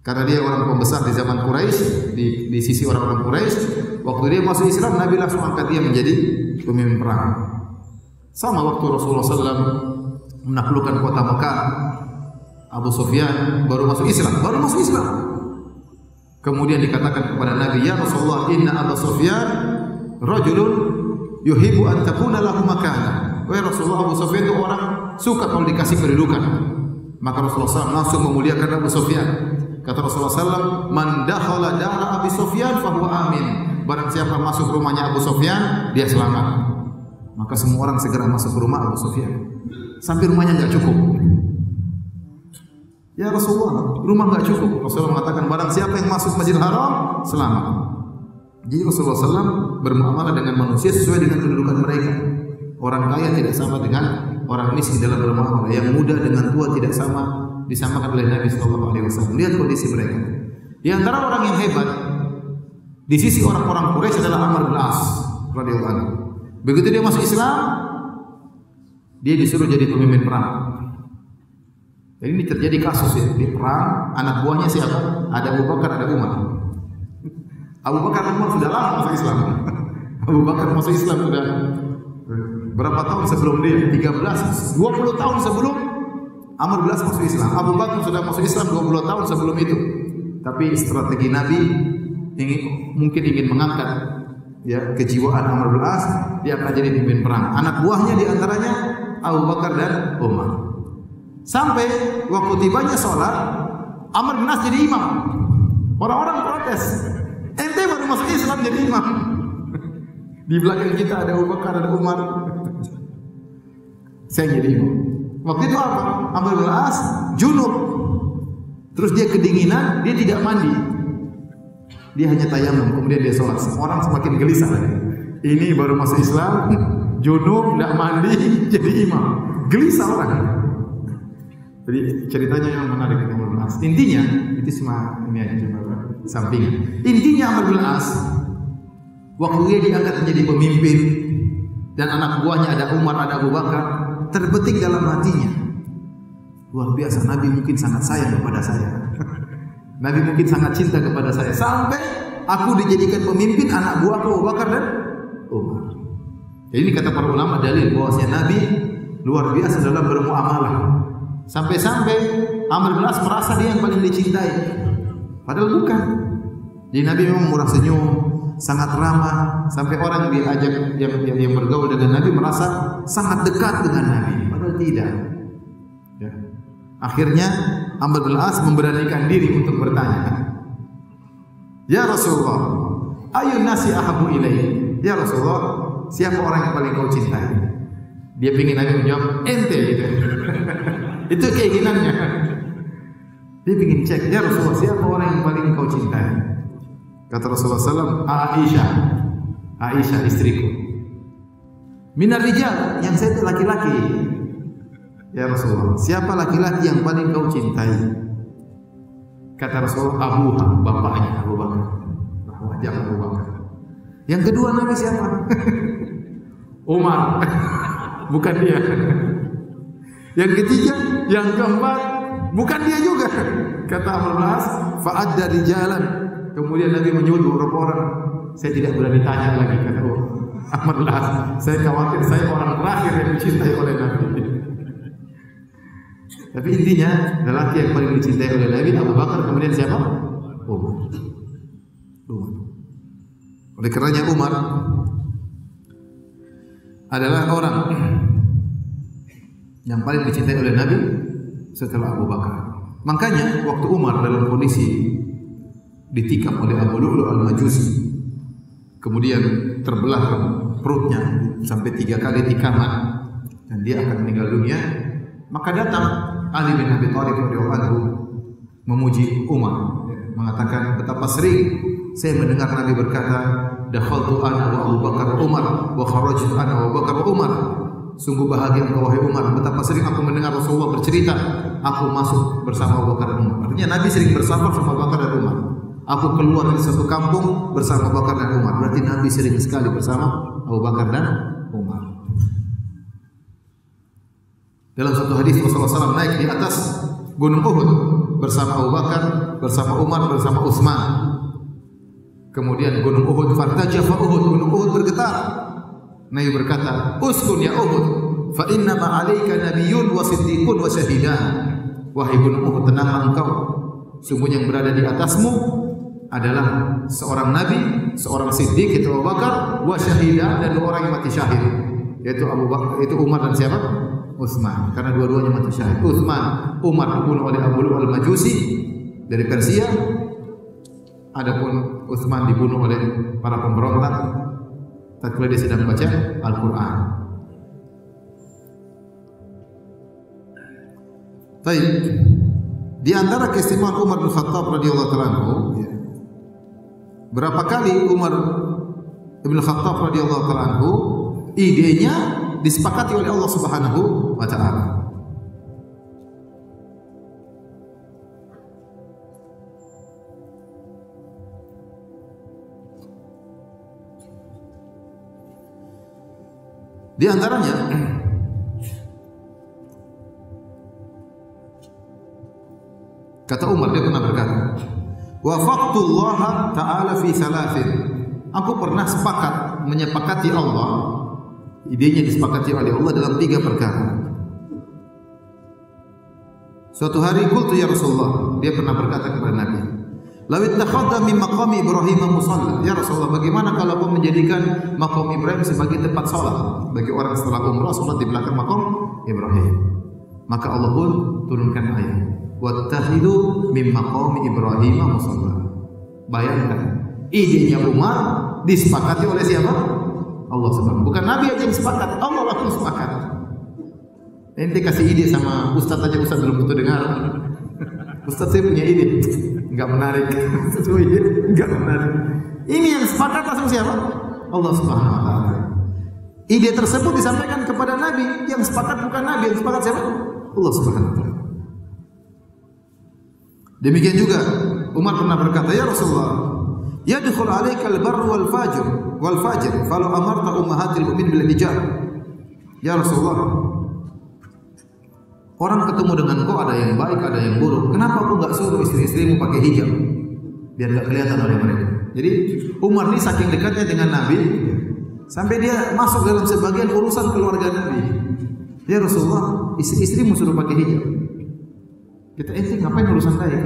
Karena dia orang pembesar di zaman Quraisy, di sisi orang-orang Quraisy, waktu dia masuk Islam, Nabi langsung angkat dia menjadi pemimpin perang. Sama waktu Rasulullah SAW menaklukkan kota Mekah. Abu Sufyan baru masuk Islam. Kemudian dikatakan kepada Nabi, "Ya Rasulullah, inna Abu Sufyan rajulun yuhibbu an takuna lahu makana." Wahai Rasulullah, Abu Sufyan itu orang suka kalau dikasih kedudukan. Maka Rasulullah SAW langsung memuliakan Abu Sufyan. Kata Rasulullah SAW, "Man dakhala dara Abi Sufyan fahuwa amin." Barang siapa masuk rumahnya Abu Sufyan, dia selamat. Maka semua orang segera masuk ke rumah Abu Sufyan. Sampai rumahnya enggak cukup. Ya Rasulullah, rumah enggak cukup. Rasulullah mengatakan, barang siapa yang masuk Masjidil Haram, selamat. Jadi Rasulullah SAW bermuamalah dengan manusia sesuai dengan kedudukan mereka. Orang kaya tidak sama dengan orang miskin dalam bermuamalah. Yang muda dengan tua tidak sama, disamakan oleh Nabi SAW. Lihat kondisi mereka. Di antara orang yang hebat di sisi orang-orang Quraisy adalah Amr bin As radhiyallahu anhu. Begitu dia masuk Islam, dia disuruh jadi pemimpin perang. Jadi ini terjadi kasus ya, di perang anak buahnya siapa? Ada Abu Bakar, ada Umar. Abu Bakar dan Umar sudah lama masuk Islam. Abu Bakar masuk Islam sudah berapa tahun sebelum dia? 13, 20 tahun sebelum Amr bin As masuk Islam. Abu Bakar sudah masuk Islam 20 tahun sebelum itu. Tapi strategi Nabi mungkin ingin mengangkat ya kejiwaan Amr bin As, dia akan jadi pemimpin perang. Anak buahnya diantaranya Abu Bakar dan Umar. Sampai waktu tibanya sholat, Amr bin As jadi imam. Orang-orang protes. Ente baru masuk Islam jadi imam. Di belakang kita ada Abu Bakar, ada Umar. Saya jadi imam. Waktu itu apa? Amr bin As junub. Terus dia kedinginan, dia tidak mandi. Dia hanya tayamum, kemudian dia sholat. Orang semakin gelisah lagi. Ini baru masuk Islam, junub, tidak mandi, jadi imam. Gelisah orang. Jadi ceritanya yang menarik Amr bin As. Intinya itu cuma ini aja cuma sampingan. Intinya Amr bin As waktu dia diangkat menjadi pemimpin dan anak buahnya ada Umar, ada Abu Bakar, terbetik dalam hatinya. Luar biasa, Nabi mungkin sangat sayang kepada saya. Nabi mungkin sangat cinta kepada saya sampai aku dijadikan pemimpin anak buahku Abu Bakar dan Umar. Jadi ini kata para ulama dalil bahwasanya Nabi luar biasa dalam bermuamalah. Sampai-sampai Amr bin As merasa dia yang paling dicintai. Padahal bukan. Jadi Nabi memang murah senyum, sangat ramah, sampai orang diajak yang bergaul dengan Nabi merasa sangat dekat dengan Nabi. Padahal tidak. Ya. Akhirnya Amr bin As memberanikan diri untuk bertanya. Ya Rasulullah, ayun nasi ahabu ilaihi? Ya Rasulullah, siapa orang yang paling kau cintai? Dia ingin Nabi menjawab, ente gitu. Itu keinginannya. Dia ingin cek, ya Rasulullah, siapa orang yang paling kau cintai? Kata Rasulullah SAW, Aisyah istriku. Minar rijal, yang saya itu laki-laki. Ya Rasulullah, siapa laki-laki yang paling kau cintai? Kata Rasulullah, Abuha, bapaknya Abu Bakar. Wajah Abu Bakar. Yang kedua Nabi siapa? Umar. Bukan dia. Yang ketiga, yang keempat, bukan dia juga. Kata Amr bin As, fa'adda rijalan. Kemudian Nabi menyebut beberapa orang. Saya tidak berani tanya lagi, kata Amr bin As. Saya khawatir saya orang terakhir yang dicintai oleh Nabi. Tapi intinya, lelaki yang paling dicintai oleh Nabi Abu Bakar, kemudian siapa? Umar. Oleh karenanya Umar adalah orang yang paling dicintai oleh Nabi setelah Abu Bakar. Makanya waktu Umar dalam kondisi ditikam oleh Abu Lu'lu' al-Majusi, kemudian terbelah perutnya sampai 3 kali tikaman dan dia akan meninggal dunia, maka datang Ali bin Abi Thalib radhiyallahu anhu memuji Umar, mengatakan betapa sering saya mendengar Nabi berkata, dakhaltu ana wa Abu Bakar wa Umar wa kharajtu ana wa Abu Bakar wa Umar. Sungguh bahagia engkau wahai Umar, betapa sering aku mendengar Rasulullah bercerita, aku masuk bersama Abu Bakar dan Umar. Artinya Nabi sering bersama Abu Bakar dan Umar. Aku keluar dari satu kampung bersama Abu Bakar dan Umar. Berarti Nabi sering sekali bersama Abu Bakar dan Umar. Dalam satu hadis Rasulullah SAW naik di atas Gunung Uhud bersama Abu Bakar, bersama Umar, bersama Utsman. Kemudian Gunung Uhud fartajafa Uhud, Gunung Uhud bergetar. Nabi berkata, "Uskun ya Uhud, fa inna ma 'alaika nabiyyun wa siddiqun wa syahidan. Wahai ibnu Uhud, tenanglah engkau, sungguh yang berada di atasmu adalah seorang nabi, seorang siddiq itu Abu Bakar, wa syahidan, dan dua orang yang mati syahid, yaitu Abu Bakar, itu Umar dan siapa? Utsman, karena dua-duanya mati syahid. Umar dibunuh oleh Abu Lu'lu'al Majusi dari Persia, adapun Utsman dibunuh oleh para pemberontak tatkala dia sedang baca Al-Qur'an. Baik, di antara keistimewaan Umar bin Khattab radhiyallahu ta'ala anhu, berapa kali Umar bin Khattab radhiyallahu ta'ala anhu idenya disepakati oleh Allah Subhanahu wa taala. Di antaranya kata Umar, dia pernah berkata, wafaqtullah ta'ala fi thalathin. Aku pernah sepakat, menyepakati Allah, idenya disepakati oleh Allah dalam 3 perkara. Suatu hari qultu ya Rasulullah, dia pernah berkata kepada Nabi, law ittakhadha min maqami Ibrahim musalla. Ya Rasulullah, bagaimana kalau kau menjadikan maqam Ibrahim sebagai tempat salat bagi orang setelah umrah, salat di belakang maqam Ibrahim? Maka Allah pun turunkan ayat, wattakhidhu min maqami Ibrahim musalla. Bayangkan, idenya Umar disepakati oleh siapa? Allah Subhanahu. Bukan Nabi aja yang sepakat, Allah langsung sepakat. Ente kasih ide sama Ustaz aja, Ustaz belum tentu dengar. Ustaz, saya punya ide, enggak menarik. Sesuai ide, enggak menarik. Ini yang sepakat langsung siapa? Allah Subhanahu wa taala. Ide tersebut disampaikan kepada Nabi, yang sepakat bukan Nabi, yang sepakat siapa? Allah Subhanahu wa taala. Demikian juga Umar pernah berkata, ya Rasulullah, yadkhul 'alaika al-barr wal fajr falau amarta ummahatil mu'minin bil hijab. Ya Rasulullah, orang ketemu dengan kau ada yang baik, ada yang buruk. Kenapa kau enggak suruh istri-istrimu pakai hijab biar enggak kelihatan oleh mereka? Jadi Umar ini saking dekatnya dengan Nabi sampai dia masuk dalam sebagian urusan keluarga Nabi. Ya Rasulullah, istri-istrimu suruh pakai hijab. Kita ngapain urusan saya?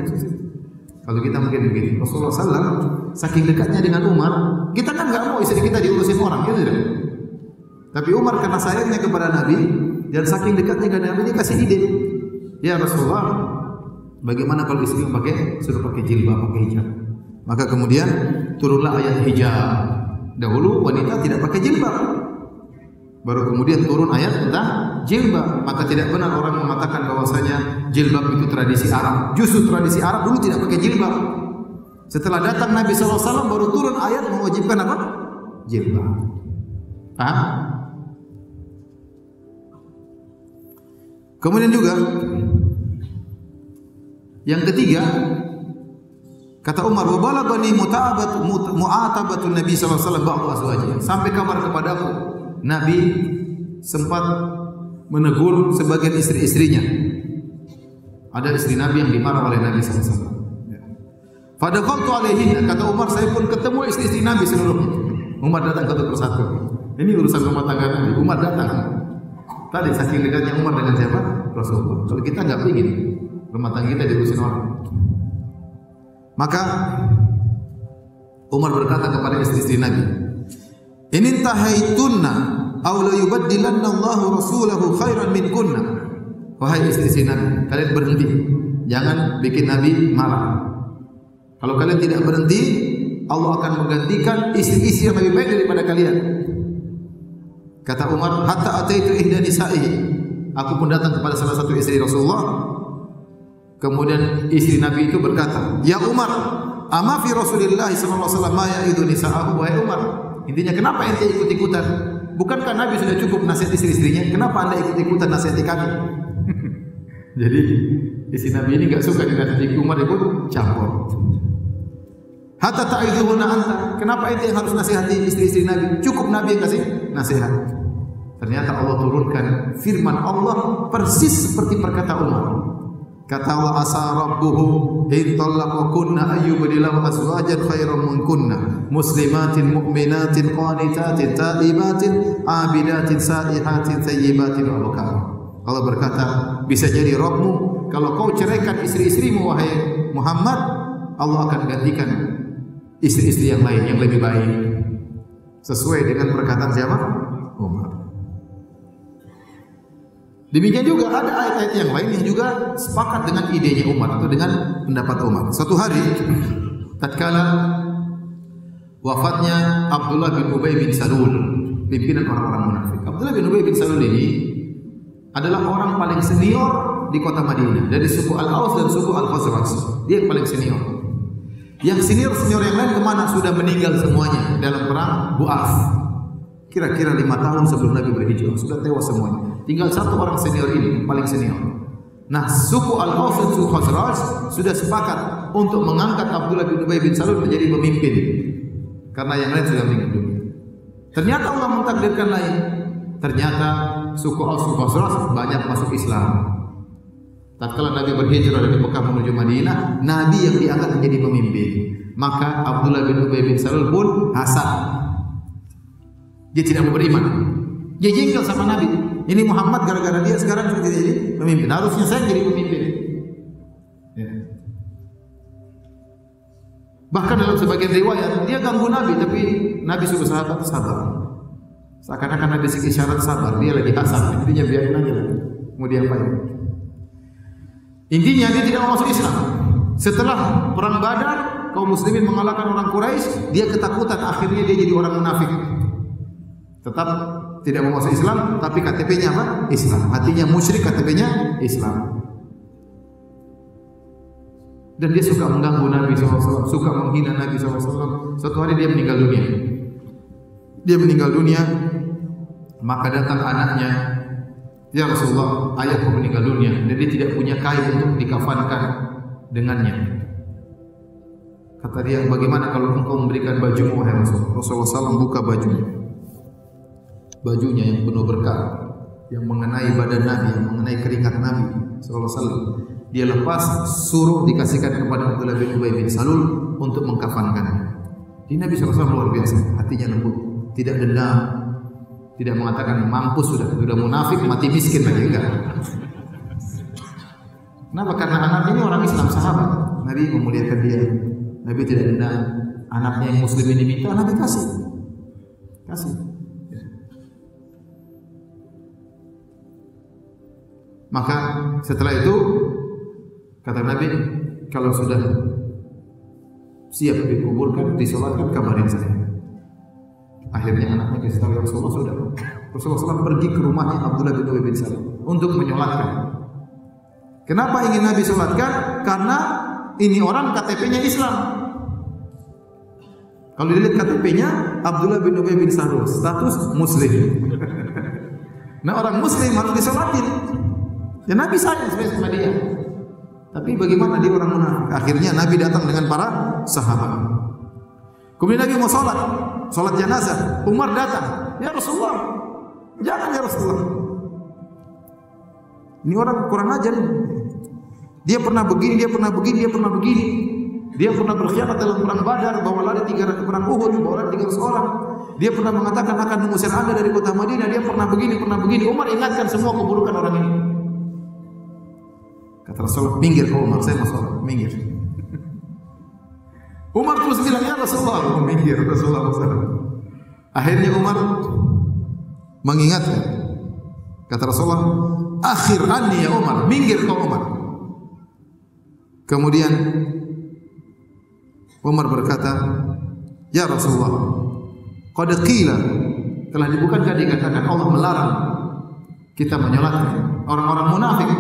Kalau kita mungkin begini, Rasulullah SAW saking dekatnya dengan Umar, kita kan nggak mau istri kita diurusin orang, gitu kan? Tapi Umar karena sayangnya kepada Nabi dan saking dekatnya dengan Nabi, dia kasih ide. Ya Rasulullah, bagaimana kalau istri suruh pakai jilbab, pakai hijab? Maka kemudian turunlah ayat hijab. Dahulu wanita tidak pakai jilbab, baru kemudian turun ayat tentang jilbab. Maka tidak benar orang mengatakan bahwasanya jilbab itu tradisi Arab. Justru tradisi Arab dulu tidak pakai jilbab. Setelah datang Nabi SAW baru turun ayat mewajibkan apa? Jilbab. Paham? Kemudian juga yang ketiga, kata Umar, wa balagani mu'atabatun Nabi sallallahu alaihi wasallam ba'd azwajihi. Sampai kabar kepadaku Nabi sempat menegur sebagian istri-istrinya. Ada istri Nabi yang dimarah oleh Nabi sallallahu alaihi wasallam. Fadaqaltu alaihin, kata Umar, saya pun ketemu istri-istri Nabi seluruhnya. Umar datang satu persatu. Ini urusan rumah tangga Nabi. Umar datang. Tadi saking dekatnya Umar dengan siapa? Rasulullah. Kalau kita enggak ingin rumah tangga kita diurusin orang. Maka Umar berkata kepada istri-istri Nabi, "In tahaitunna aw la yubaddilanna Allahu rasulahu khairan minkunna." Wahai istri-istri Nabi, kalian berhenti. Jangan bikin Nabi marah. Kalau kalian tidak berhenti, Allah akan menggantikan istri-istri yang lebih baik daripada kalian. Kata Umar, hatta ataitu ihda nisa'ihi. Aku pun datang kepada salah satu istri Rasulullah. Kemudian istri Nabi itu berkata, "Ya Umar, ama fi Rasulillah sallallahu alaihi wasallam ma ya'idu nisa'ahu." Wahai Umar, intinya kenapa ente ikut-ikutan? Bukankah Nabi sudah cukup nasihat istri-istrinya? Kenapa Anda ikut-ikutan nasihati kami? Jadi istri Nabi ini enggak suka dinasihati, Umar ikut campur. Hatta ta'idhuhunna anta. Kenapa ente yang harus nasihati istri-istri Nabi? Cukup Nabi yang kasih nasihat. Ternyata Allah turunkan firman Allah persis seperti perkata Umar. Kata Allah, asa rabbuhu in talaqakunna ayyubdilahu azwajan khairan minkunna muslimatin mu'minatin qanitatin taibatin abidatin saihatin thayyibatin wa abkar. Allah berkata, bisa jadi Rabbmu kalau kau ceraikan istri-istrimu wahai Muhammad, Allah akan gantikan istri-istri yang lain yang lebih baik. Sesuai dengan perkataan siapa? Umar. Demikian juga ada ayat-ayat yang lain yang juga sepakat dengan idenya Umar atau dengan pendapat Umar. Suatu hari tatkala wafatnya Abdullah bin Ubay bin Salul, pimpinan orang-orang munafik. Abdullah bin Ubay bin Salul ini adalah orang paling senior di kota Madinah dari suku Al-Aus dan suku Al-Khazraj. Dia yang paling senior. Yang senior-senior yang lain kemana? Sudah meninggal semuanya dalam perang Bu'af. Kira-kira 5 tahun sebelum Nabi berhijrah, sudah tewas semuanya. Tinggal satu orang senior ini, paling senior. Nah, suku Al-Aus dan suku Khazraj sudah sepakat untuk mengangkat Abdullah bin Ubay bin Salul menjadi pemimpin. Karena yang lain sudah meninggal dunia. Ternyata Allah mentakdirkan lain. Ternyata suku Aus dan suku Khazraj banyak masuk Islam. Tatkala Nabi berhijrah dari Mekah menuju Madinah, Nabi yang diangkat menjadi pemimpin. Maka Abdullah bin Ubay bin Salul pun hasad. Dia tidak mau beriman. Dia jengkel sama Nabi. Ini Muhammad gara-gara dia sekarang saya jadi pemimpin. Harusnya saya jadi pemimpin. Ya. Bahkan dalam sebagian riwayat dia ganggu Nabi, tapi Nabi suruh sahabat sabar. Seakan-akan Nabi kasih isyarat sabar. Dia lagi hasad. Intinya biarin aja lah. Mau diapain? Intinya dia tidak mau masuk Islam. Setelah perang Badar, kaum muslimin mengalahkan orang Quraisy, dia ketakutan. Akhirnya dia jadi orang munafik. Tetap tidak mau masuk Islam, tapi KTP-nya apa? Islam. Hatinya musyrik, KTP-nya Islam. Dan dia suka mengganggu Nabi SAW, suka menghina Nabi SAW. Suatu hari dia meninggal dunia. Dia meninggal dunia, maka datang anaknya, ya Rasulullah, ayahku meninggal dunia, dan dia tidak punya kain untuk dikafankan dengannya. Kata dia, bagaimana kalau engkau memberikan bajumu, wahai Rasulullah? Rasulullah SAW buka bajunya yang penuh berkah, yang mengenai badan Nabi, yang mengenai keringat Nabi sallallahu alaihi wasallam. Dia lepas, suruh dikasihkan kepada Abdullah bin Ubay bin Salul untuk mengkafankannya. Di Nabi sallallahu alaihi wasallam luar biasa, hatinya lembut, tidak dendam, tidak mengatakan mampus sudah munafik, mati miskin lagi, enggak. Kenapa? Karena anak ini orang Islam, sahabat. Nabi memuliakan dia. Nabi tidak dendam. Anaknya yang muslim ini minta, Nabi kasih. Maka setelah itu kata Nabi, kalau sudah siap dikuburkan, disolatkan, kabarin saya. Akhirnya anaknya kasih tahu Rasulullah sudah. Rasulullah SAW pergi ke rumahnya Abdullah bin Ubay bin Salul untuk menyolatkan. Kenapa ingin Nabi solatkan? Karena ini orang KTP-nya Islam. Kalau dilihat KTP-nya Abdullah bin Ubay bin Salul, status Muslim. Nah, orang Muslim harus disolatin. Ya Nabi sayang sama dia. Tapi bagaimana dia orang munafik? Akhirnya Nabi datang dengan para sahabat. Kemudian Nabi mau salat jenazah. Umar datang. Ya Rasulullah, jangan ya Rasulullah. Ini orang kurang ajar ini. Dia pernah begini, dia pernah begini, dia pernah begini. Dia pernah berkhianat dalam perang Badar, bawa lari 300 perang Uhud, bawa lari 300 orang. Dia pernah mengatakan akan mengusir Anda dari kota Madinah. Dia pernah begini, pernah begini. Umar ingatkan semua keburukan orang ini. Kata Rasulullah, minggir kau Umar, saya mau sholat, minggir. Umar terus bilang, ya Rasulullah, minggir Rasulullah. Akhirnya Umar mengingatkan. Kata Rasulullah, akhir anni ya Umar, minggir kau Umar. Kemudian Umar berkata, ya Rasulullah, qad qila, telah dibukankah dikatakan Allah melarang kita menyolatkan orang-orang munafik.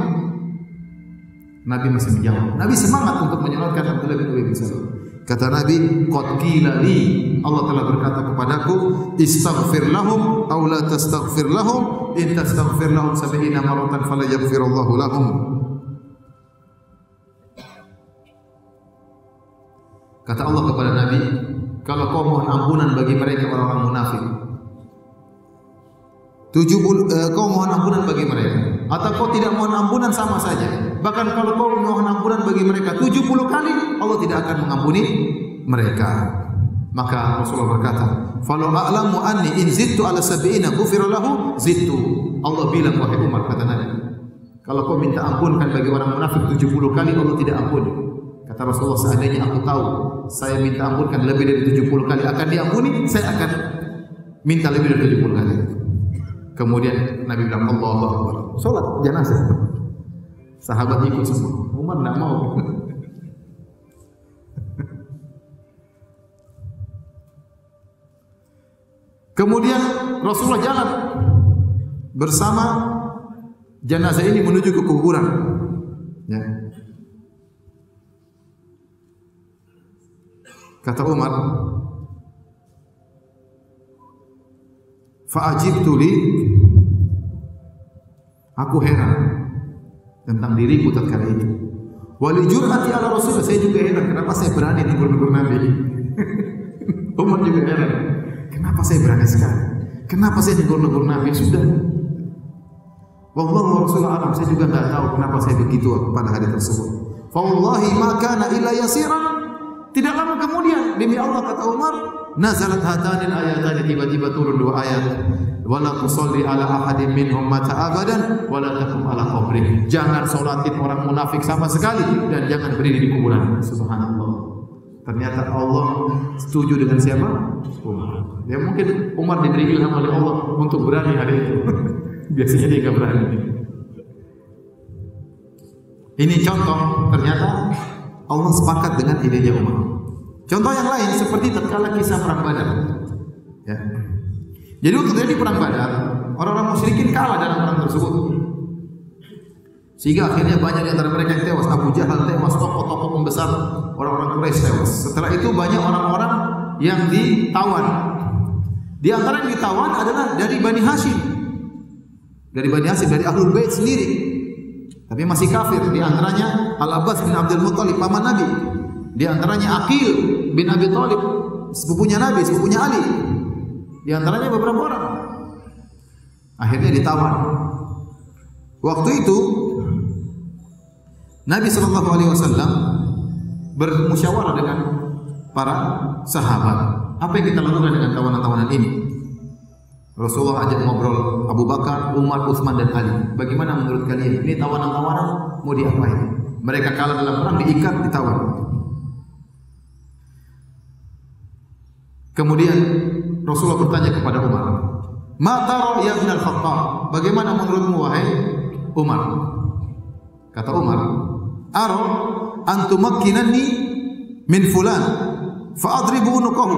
Nabi masih menjawab. Nabi semangat untuk menyolatkan Abdullah bin Ubay bin Salul. Kata Nabi, qad qila li, Allah telah berkata kepadaku, istaghfir lahum aw la tastaghfir lahum, in tastaghfir lahum 70 maratan fala yaghfirullahu lahum. Kata Allah kepada Nabi, kalau kau mohon ampunan bagi mereka orang-orang munafik, kau mohon ampunan bagi mereka, atau kau tidak mohon ampunan sama saja. Bahkan kalau kau mohon ampunan bagi mereka 70 kali, Allah tidak akan mengampuni mereka. Maka Rasulullah berkata, "Falau a'lamu anni in zidtu ala sab'ina ghufira lahu zidtu." Allah bilang, wahai Umar, kata Nabi, kalau kau minta ampunkan bagi orang munafik 70 kali, Allah tidak ampuni. Kata Rasulullah, seandainya aku tahu saya minta ampunkan lebih dari 70 kali akan diampuni, saya akan minta lebih dari 70 kali. Kemudian Nabi bilang, Allahu Akbar. Salat jenazah. Sahabat ikut semua. Umar tidak mau. Kemudian Rasulullah jalan bersama jenazah ini menuju ke kuburan. Ya. Kata Umar, fa'ajibtu li, aku heran tentang diriku tatkala itu. Wali jur'ati ala Rasul, saya juga heran kenapa saya berani negur-negur Nabi. Umar juga heran, kenapa saya berani sekali? Kenapa saya negur-negur Nabi? Sudah. Wallahu Rasulullah alam, saya juga tidak tahu kenapa saya begitu pada hari tersebut. Fa wallahi ma kana illa yasiran. Tidak lama kemudian, demi Allah kata Umar, nazalat hatanil ayatani, tiba-tiba turun dua ayat. Wala tusalli ala ahadin minhum mata abadan wala taqum ala qabri. Jangan salatin orang munafik sama sekali dan jangan berdiri di kuburan. Subhanallah. Ternyata Allah setuju dengan siapa? Umar. Ya mungkin Umar diberi ilham oleh Allah untuk berani hari itu. Biasanya dia enggak berani. Ini contoh, ternyata Allah sepakat dengan idenya Umar. Contoh yang lain seperti tatkala kisah perang Badar. Ya. Jadi waktu terjadi perang Badar, orang-orang musyrikin kalah dalam perang tersebut. Sehingga akhirnya banyak di antara mereka yang tewas. Abu Jahal tewas, tokoh-tokoh pembesar orang-orang Quraisy tewas. Setelah itu banyak orang-orang yang ditawan. Di antara yang ditawan adalah dari Bani Hashim. Dari Bani Hashim, dari Ahlul Bait sendiri. Tapi masih kafir. Di antaranya Al-Abbas bin Abdul Muttalib, paman Nabi. Di antaranya Aqil bin Abi Thalib, sepupunya Nabi, sepupunya Ali. Di antaranya beberapa orang. Akhirnya ditawan. Waktu itu Nabi SAW bermusyawarah dengan para sahabat. Apa yang kita lakukan dengan tawanan-tawanan ini? Rasulullah ajak ngobrol Abu Bakar, Umar, Utsman dan Ali. Bagaimana menurut kalian? Ini tawanan-tawanan mau diapain? Mereka kalah dalam perang, diikat, ditawan. Kemudian Rasulullah bertanya kepada Umar, "Ma tara ya Ibn al-Khattab?" Bagaimana menurutmu wahai Umar? Kata Umar, "Ara an tumakkinani min fulan fa adribu unuqahu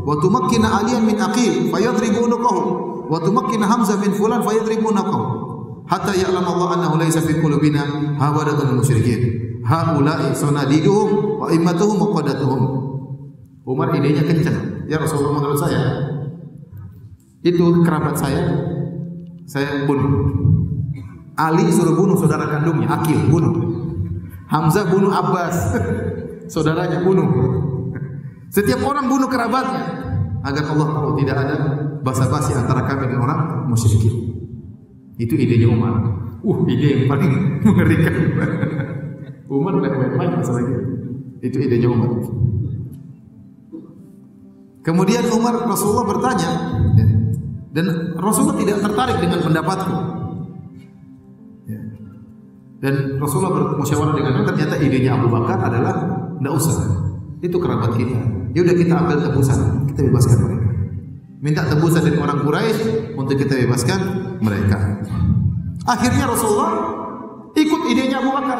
wa tumakkina Aliyan min Aqil fa yadribu unuqahu wa tumakkina Hamzah min fulan fa yadribu unuqahu hatta ya'lam Allah annahu laysa fi qulubina hawadatun musyrikin haula'i sanadiduhum wa immatuhum wa qadatuhum." Umar idenya kencang. Ya Rasulullah, menurut saya itu kerabat saya bunuh. Ali suruh bunuh saudara kandungnya, Aqil bunuh. Hamzah bunuh Abbas, saudaranya bunuh. Setiap orang bunuh kerabatnya agar Allah tahu tidak ada basa-basi antara kami dan orang musyrikin. Itu idenya Umar. Ide yang paling mengerikan. Umar tidak main-main masalah itu. Itu idenya Umar. Kemudian Rasulullah bertanya, dan Rasulullah tidak tertarik dengan pendapatku. Dan Rasulullah bermusyawarah dengannya, ternyata idenya Abu Bakar adalah tidak usah. Itu kerabat kita. Ya udah kita ambil tebusan, kita bebaskan mereka. Minta tebusan dari orang Quraisy untuk kita bebaskan mereka. Akhirnya Rasulullah ikut idenya Abu Bakar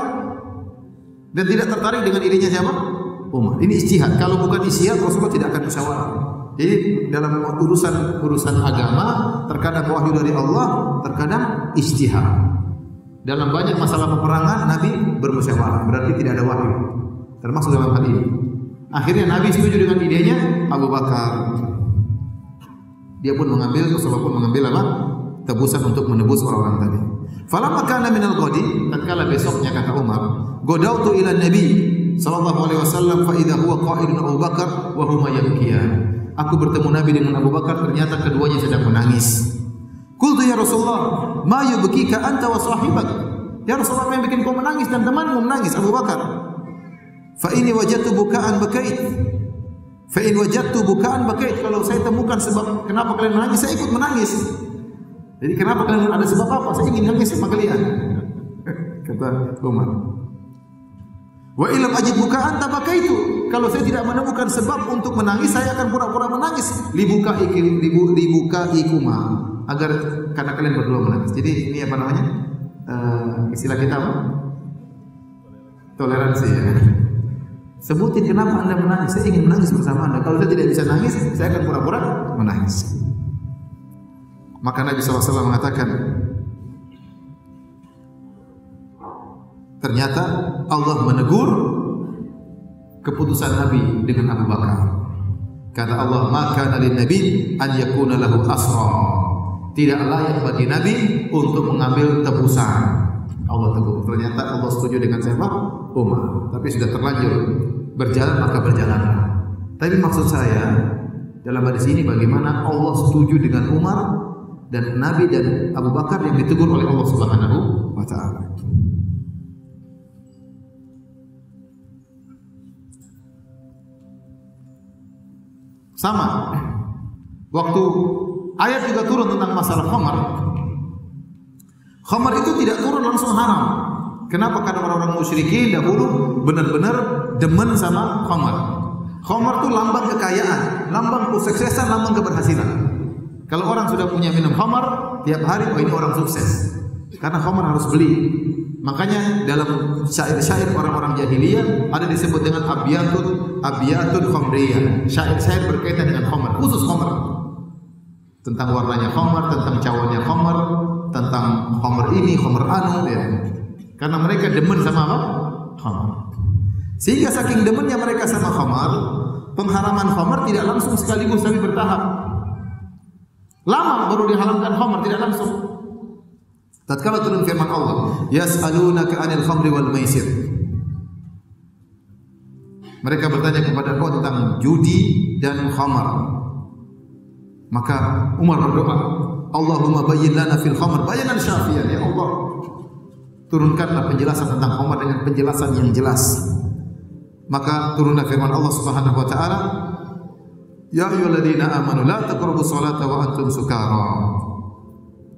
dan tidak tertarik dengan idenya siapa? Umar. Ini ijtihad. Kalau bukan ijtihad, Rasulullah tidak akan musyawarah. Jadi dalam urusan agama, terkadang wahyu dari Allah, terkadang ijtihad. Dalam banyak masalah peperangan, Nabi bermusyawarah. Berarti tidak ada wahyu. Termasuk dalam hal ini. Akhirnya Nabi setuju dengan idenya Abu Bakar. Dia pun mengambil, Rasulullah pun mengambil apa? Tebusan untuk menebus orang-orang tadi. Falamma kana minal ghadi, tatkala besoknya kata Umar, godautu ila Nabi sallallahu alaihi wasallam fa idza huwa qa'idun Abu Bakar wa huma yabkiyan. Aku bertemu Nabi dengan Abu Bakar, ternyata keduanya sedang menangis. Qultu ya Rasulullah, ma yubkika anta wa sahibak? Ya Rasulullah, apa yang bikin kau menangis dan temanmu menangis? Abu Bakar. Fa inni wajadtu bukaan bakait. Fa in wajadtu bukaan bakait. Kalau saya temukan sebab kenapa kalian menangis, saya ikut menangis. Jadi kenapa kalian ada sebab apa? Saya ingin nangis sama kalian. Kata Umar. Wa illam ajid bukaan tabakaitu. Kalau saya tidak menemukan sebab untuk menangis, saya akan pura-pura menangis. Libukaikuma, agar karena kalian berdua menangis. Jadi ini apa namanya? Istilah kita apa? Toleransi ya. Sebutin kenapa Anda menangis. Saya ingin menangis bersama Anda. Kalau saya tidak bisa nangis, saya akan pura-pura menangis. Maka Nabi SAW mengatakan, ternyata Allah menegur keputusan Nabi dengan Abu Bakar. Kata Allah, maka dari Nabi an yakuna lahu asra. Tidak layak bagi Nabi untuk mengambil tebusan. Allah tegur. Ternyata Allah setuju dengan siapa? Umar. Tapi sudah terlanjur berjalan, maka berjalanlah. Tapi maksud saya dalam hadis ini bagaimana Allah setuju dengan Umar dan Nabi dan Abu Bakar yang ditegur oleh Allah Subhanahu wa taala. Sama. Waktu ayat juga turun tentang masalah khamar. Khamar itu tidak turun langsung haram. Kenapa? Karena orang-orang musyrikin dahulu benar-benar demen sama khamar. Khamar itu lambang kekayaan, lambang kesuksesan, lambang keberhasilan. Kalau orang sudah punya minum khamar tiap hari, oh ini orang sukses. Karena khamar harus beli. Makanya dalam syair-syair orang-orang jahiliyah ada disebut dengan abiyatun khamriyah. Syair-syair berkaitan dengan khamar, khusus khamar. Tentang warnanya khamar, tentang cawannya khamar, tentang khamar ini, khamar anu ya. Karena mereka demen sama apa? Khamar. Sehingga saking demennya mereka sama khamar, pengharaman khamar tidak langsung sekaligus tapi bertahap. Lama baru diharamkan khamar, tidak langsung. Tatkala turun firman Allah, yas'alunaka 'anil khamri wal maisir. Mereka bertanya kepada kau tentang judi dan khamar. Maka Umar berdoa, Allahumma bayyin lana fil khamr bayanan syafiyan. Ya Allah, turunkanlah penjelasan tentang khamar dengan penjelasan yang jelas. Maka turunlah firman Allah Subhanahu wa taala, ya ayyuhalladzina amanu la taqrabus salata wa antum sukara.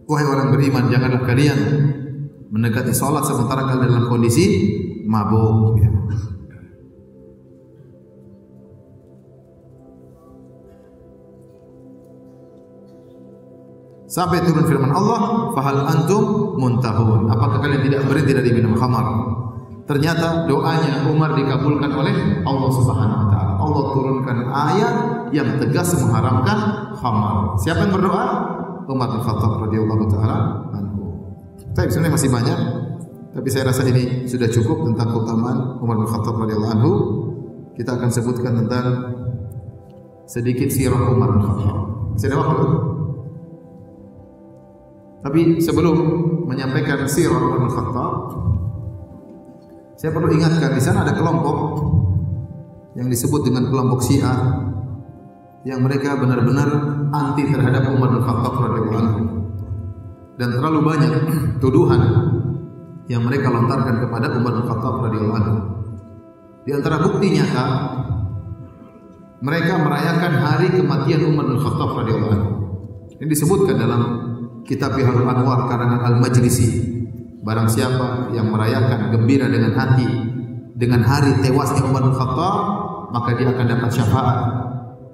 Wahai orang beriman, janganlah kalian mendekati salat sementara kalian dalam kondisi mabuk ya. Sampai turun firman Allah, fahal antum muntahun. Apakah kalian tidak berhenti dari minum khamar? Ternyata doanya Umar dikabulkan oleh Allah Subhanahu wa taala. Allah turunkan ayat yang tegas mengharamkan khamar. Siapa yang berdoa? Umar bin Khattab radhiyallahu taala anhu. Tapi sebenarnya masih banyak, tapi saya rasa ini sudah cukup tentang keutamaan Umar bin Khattab radhiyallahu anhu. Kita akan sebutkan tentang sedikit sirah Umar bin Khattab. Masih ada waktu? Tapi sebelum menyampaikan sirah Umar bin Khattab, saya perlu ingatkan di sana ada kelompok yang disebut dengan kelompok Syiah yang mereka benar-benar anti terhadap Umar bin Khattab radhiyallahu anhu. Dan terlalu banyak tuduhan yang mereka lontarkan kepada Umar bin Khattab radhiyallahu anhu. Di antara bukti nyata, mereka merayakan hari kematian Umar bin Khattab radhiyallahu anhu. Ini disebutkan dalam kitab Biharul Anwar karangan Al-Majlisi. Barang siapa yang merayakan gembira dengan hati dengan hari tewasnya Umar bin Khattab, maka dia akan dapat syafaat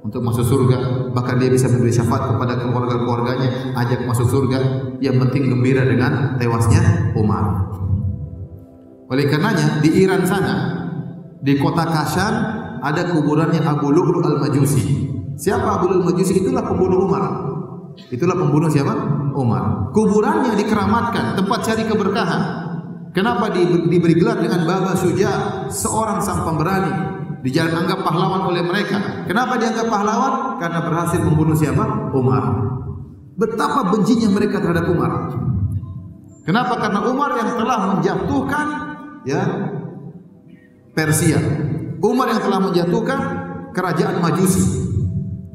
untuk masuk surga. Bahkan dia bisa memberi syafaat kepada keluarga-keluarganya, ajak masuk surga. Yang penting gembira dengan tewasnya Umar. Oleh karenanya di Iran sana, di kota Kashan, ada kuburannya Abu Lu'lu' al-Majusi. Siapa Abu Lu'lu' al-Majusi? Itulah pembunuh Umar. Itulah pembunuh siapa? Umar. Kuburannya dikeramatkan, tempat cari keberkahan. Kenapa diberi gelar dengan Baba Syuja, seorang sang pemberani? Dianggap pahlawan oleh mereka. Kenapa dianggap pahlawan? Karena berhasil membunuh siapa? Umar. Betapa bencinya mereka terhadap Umar. Kenapa? Karena Umar yang telah menjatuhkan ya Persia. Umar yang telah menjatuhkan kerajaan Majusi.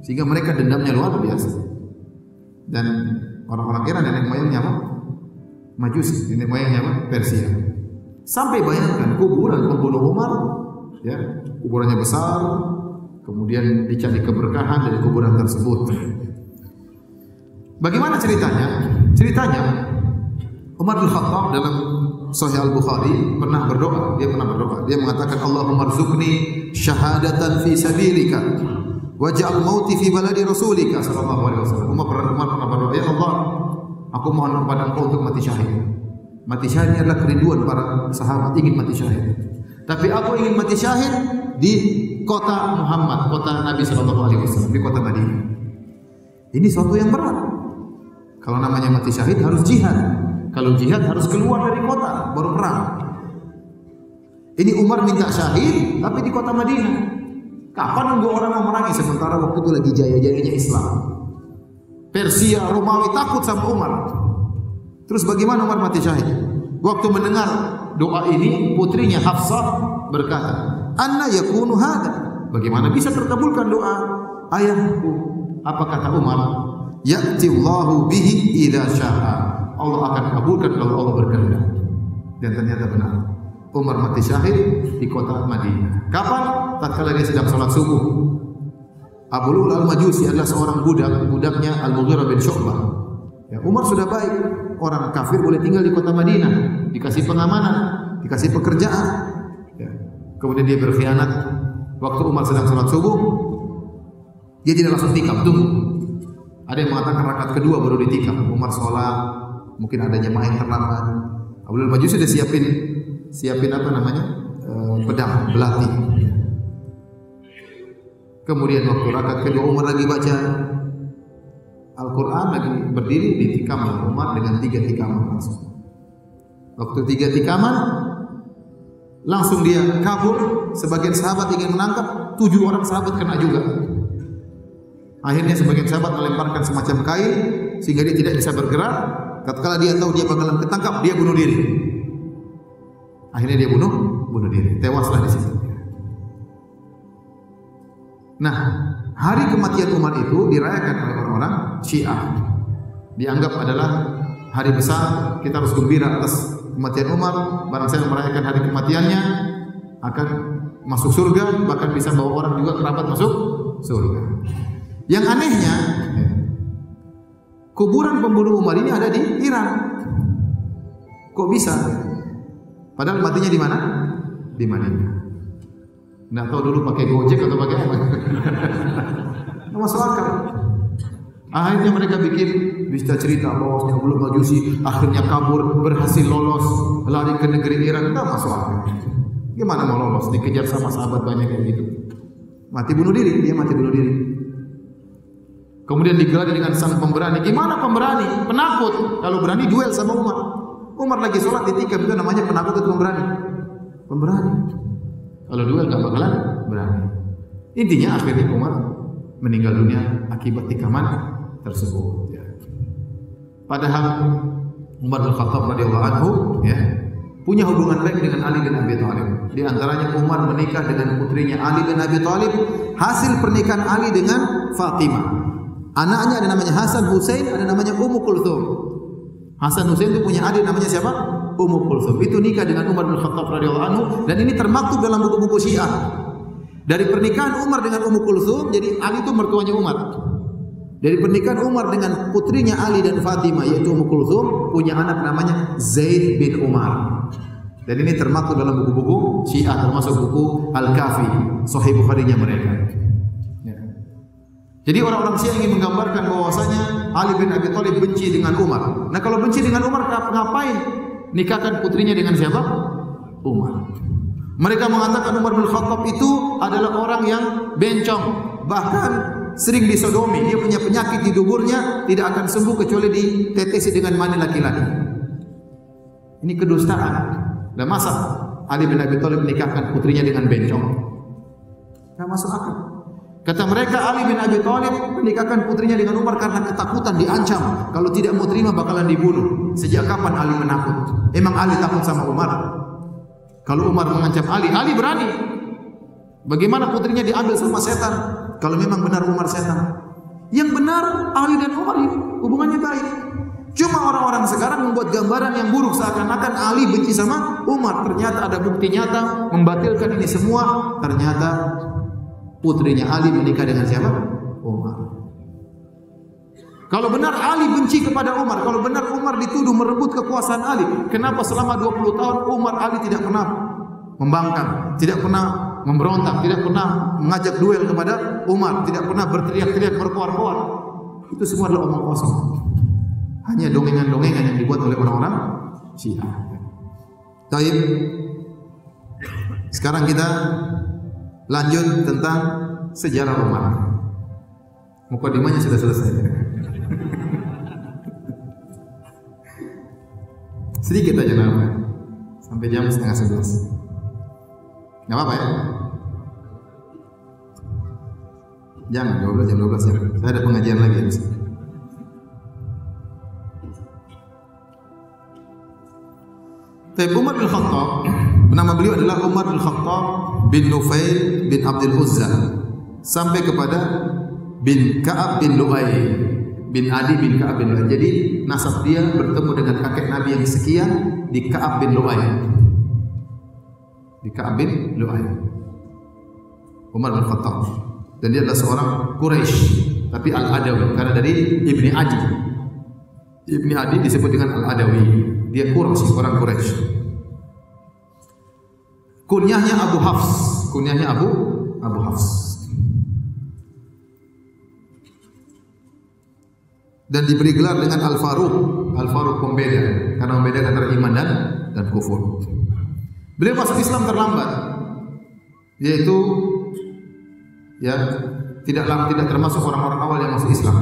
Sehingga mereka dendamnya luar biasa. Dan Orang-orang Iran nenek moyangnya apa? Majusi, nenek moyangnya apa? Persia. Sampai bayangkan kuburan pembunuh Umar, ya, kuburannya besar, kemudian dicari keberkahan dari kuburan tersebut. Bagaimana ceritanya? Ceritanya Umar bin Khattab dalam Sahih Al-Bukhari pernah berdoa. Dia mengatakan, Allahumma rzuqni syahadatan fi sabilika waj'al mauti fi baladi rasulika sallallahu alaihi wasallam. Umar pernah berdoa, ya Allah, aku mohon kepada Engkau untuk mati syahid. Mati syahid adalah kerinduan para sahabat, ingin mati syahid. Tapi aku ingin mati syahid di kota Muhammad, kota Nabi sallallahu alaihi wasallam, di kota Madinah. Ini suatu yang berat. Kalau namanya mati syahid harus jihad. Kalau jihad harus keluar dari kota baru perang. Ini Umar minta syahid tapi di kota Madinah. Kapan nunggu orang memerangi sementara waktu itu lagi jaya-jayanya Islam. Persia, Romawi takut sama Umar. Terus bagaimana Umar mati syahid? Waktu mendengar doa ini, putrinya Hafsah berkata, "Anna yakunu hada?" Bagaimana bisa terkabulkan doa ayahku? Apa kata Umar? Ya'ti Allahu bihi idza syaa. Allah akan kabulkan kalau Allah berkehendak. Dan ternyata benar. Umar mati syahid di kota Madinah. Kapan? Tatkala dia sedang salat subuh. Abu Lu'lu'at Al-Majusi adalah seorang budaknya Al-Mughirah bin Syu'bah. Ya, Umar sudah baik. Orang kafir boleh tinggal di kota Madinah, dikasih pengamanan, dikasih pekerjaan. Ya. Kemudian dia berkhianat. Waktu Umar sedang salat subuh, dia tidak langsung tikam, tunggu. Ada yang mengatakan rakaat kedua baru ditikam. Umar sholat, mungkin ada jemaah yang terlambat. Abu Lu'lu'at Al-Majusi sudah siapin apa namanya? Pedang, belati. Kemudian waktu rakaat kedua Umar lagi baca Al-Quran, lagi berdiri, ditikam oleh Umar dengan 3 tikaman langsung. Waktu 3 tikaman, langsung dia kabur. Sebagian sahabat ingin menangkap, 7 orang sahabat kena juga. Akhirnya sebagian sahabat melemparkan semacam kain sehingga dia tidak bisa bergerak. Tatkala dia tahu dia bakalan ketangkap, dia bunuh diri. Akhirnya dia bunuh diri, tewaslah di situ. Nah, hari kematian Umar itu dirayakan oleh orang-orang Syiah. Dianggap adalah hari besar, kita harus gembira atas kematian Umar. Barang siapa merayakan hari kematiannya akan masuk surga, bahkan bisa bawa orang juga kerabat masuk surga. Yang anehnya, kuburan pembunuh Umar ini ada di Iran. Kok bisa? Padahal matinya di mana? Di Madinah. Nggak tahu dulu pakai Gojek atau pakai apa? Nggak masuk akal. Akhirnya mereka bikin bisa cerita bahwa Abu Lu'lu'at Al-Majusi akhirnya kabur, berhasil lolos, lari ke negeri Iran. Nggak masuk akal. Gimana mau lolos? Dikejar sama sahabat banyak kayak gitu. Mati bunuh diri, dia mati bunuh diri. Kemudian digelari dengan sang pemberani. Gimana pemberani? Penakut. Kalau berani duel sama Umar. Umar lagi sholat ditikam, itu namanya penakut atau pemberani? Pemberani. Kalau duel nggak bakalan berani. Intinya akhirnya Umar meninggal dunia akibat tikaman tersebut. Ya. Padahal Umar bin Khattab radhiyallahu anhu ya, punya hubungan baik dengan Ali bin Abi Thalib. Di antaranya Umar menikah dengan putrinya Ali bin Abi Thalib, hasil pernikahan Ali dengan Fatimah. Anaknya ada namanya Hasan Husain, ada namanya Ummu Kulthum. Hasan Husain itu punya adik namanya siapa? Ummu Kulthum. Itu nikah dengan Umar bin Khattab radhiyallahu anhu dan ini termaktub dalam buku-buku Syiah. Dari pernikahan Umar dengan Ummu Kulthum, jadi Ali itu mertuanya Umar. Dari pernikahan Umar dengan putrinya Ali dan Fatimah yaitu Ummu Kulthum, punya anak namanya Zaid bin Umar. Dan ini termaktub dalam buku-buku Syiah, termasuk buku Al-Kafi, Sahih Bukhari-nya mereka. Jadi orang-orang Syiah ingin menggambarkan bahwasanya Ali bin Abi Thalib benci dengan Umar. Nah, kalau benci dengan Umar ngapain nikahkan putrinya dengan siapa? Umar. Mereka mengatakan Umar bin Khattab itu adalah orang yang bencong, bahkan sering disodomi. Dia punya penyakit di duburnya, tidak akan sembuh kecuali ditetesi dengan mani laki-laki. Ini kedustaan. Dan masa Ali bin Abi Thalib menikahkan putrinya dengan bencong? Tidak masuk akal. Kata mereka Ali bin Abi Thalib menikahkan putrinya dengan Umar karena ketakutan, diancam kalau tidak mau terima bakalan dibunuh. Sejak kapan Ali menakut? Emang Ali takut sama Umar? Kalau Umar mengancam Ali, Ali berani. Bagaimana putrinya diambil sama setan? Kalau memang benar Umar setan. Yang benar Ali dan Umar hubungannya baik. Cuma orang-orang sekarang membuat gambaran yang buruk seakan-akan Ali benci sama Umar. Ternyata ada bukti nyata membatalkan ini semua. Ternyata putrinya Ali menikah dengan siapa? Umar. Kalau benar Ali benci kepada Umar, kalau benar Umar dituduh merebut kekuasaan Ali, kenapa selama 20 tahun Umar Ali tidak pernah membangkang, tidak pernah memberontak, tidak pernah mengajak duel kepada Umar, tidak pernah berteriak-teriak berkoar-koar? Itu semua adalah omong kosong. Hanya dongengan-dongengan yang dibuat oleh orang-orang Syiah. Baik. Sekarang kita lanjut tentang sejarah Umar. Mukadimahnya sudah selesai. Sedikit aja namanya. Sampai jam 10:30. Enggak apa-apa ya? Jangan, jam 12 ya. Saya ada pengajian lagi di sini. Tapi Umar bin Khattab, nama beliau adalah Umar bin Khattab bin Nufail bin Abdul Uzza, sampai kepada bin Ka'ab bin Lu'ay bin Adi bin Ka'ab bin Lu'ay. Jadi nasab dia bertemu dengan kakek Nabi yang sekian di Ka'ab bin Lu'ay. Di Ka'ab bin Lu'ay. Umar bin Khattab. Dan dia adalah seorang Quraisy, tapi Al-Adawi, karena dari Ibni Adi. Ibni Adi disebut dengan Al-Adawi. Dia Quraisy, orang Quraisy. Kunyahnya Abu Hafs, kunyahnya Abu Hafs. Dan diberi gelar dengan Al-Faruq, Al-Faruq pembeda, karena membedakan antara iman dan kufur. Beliau masuk Islam terlambat, yaitu ya tidak termasuk orang-orang awal yang masuk Islam.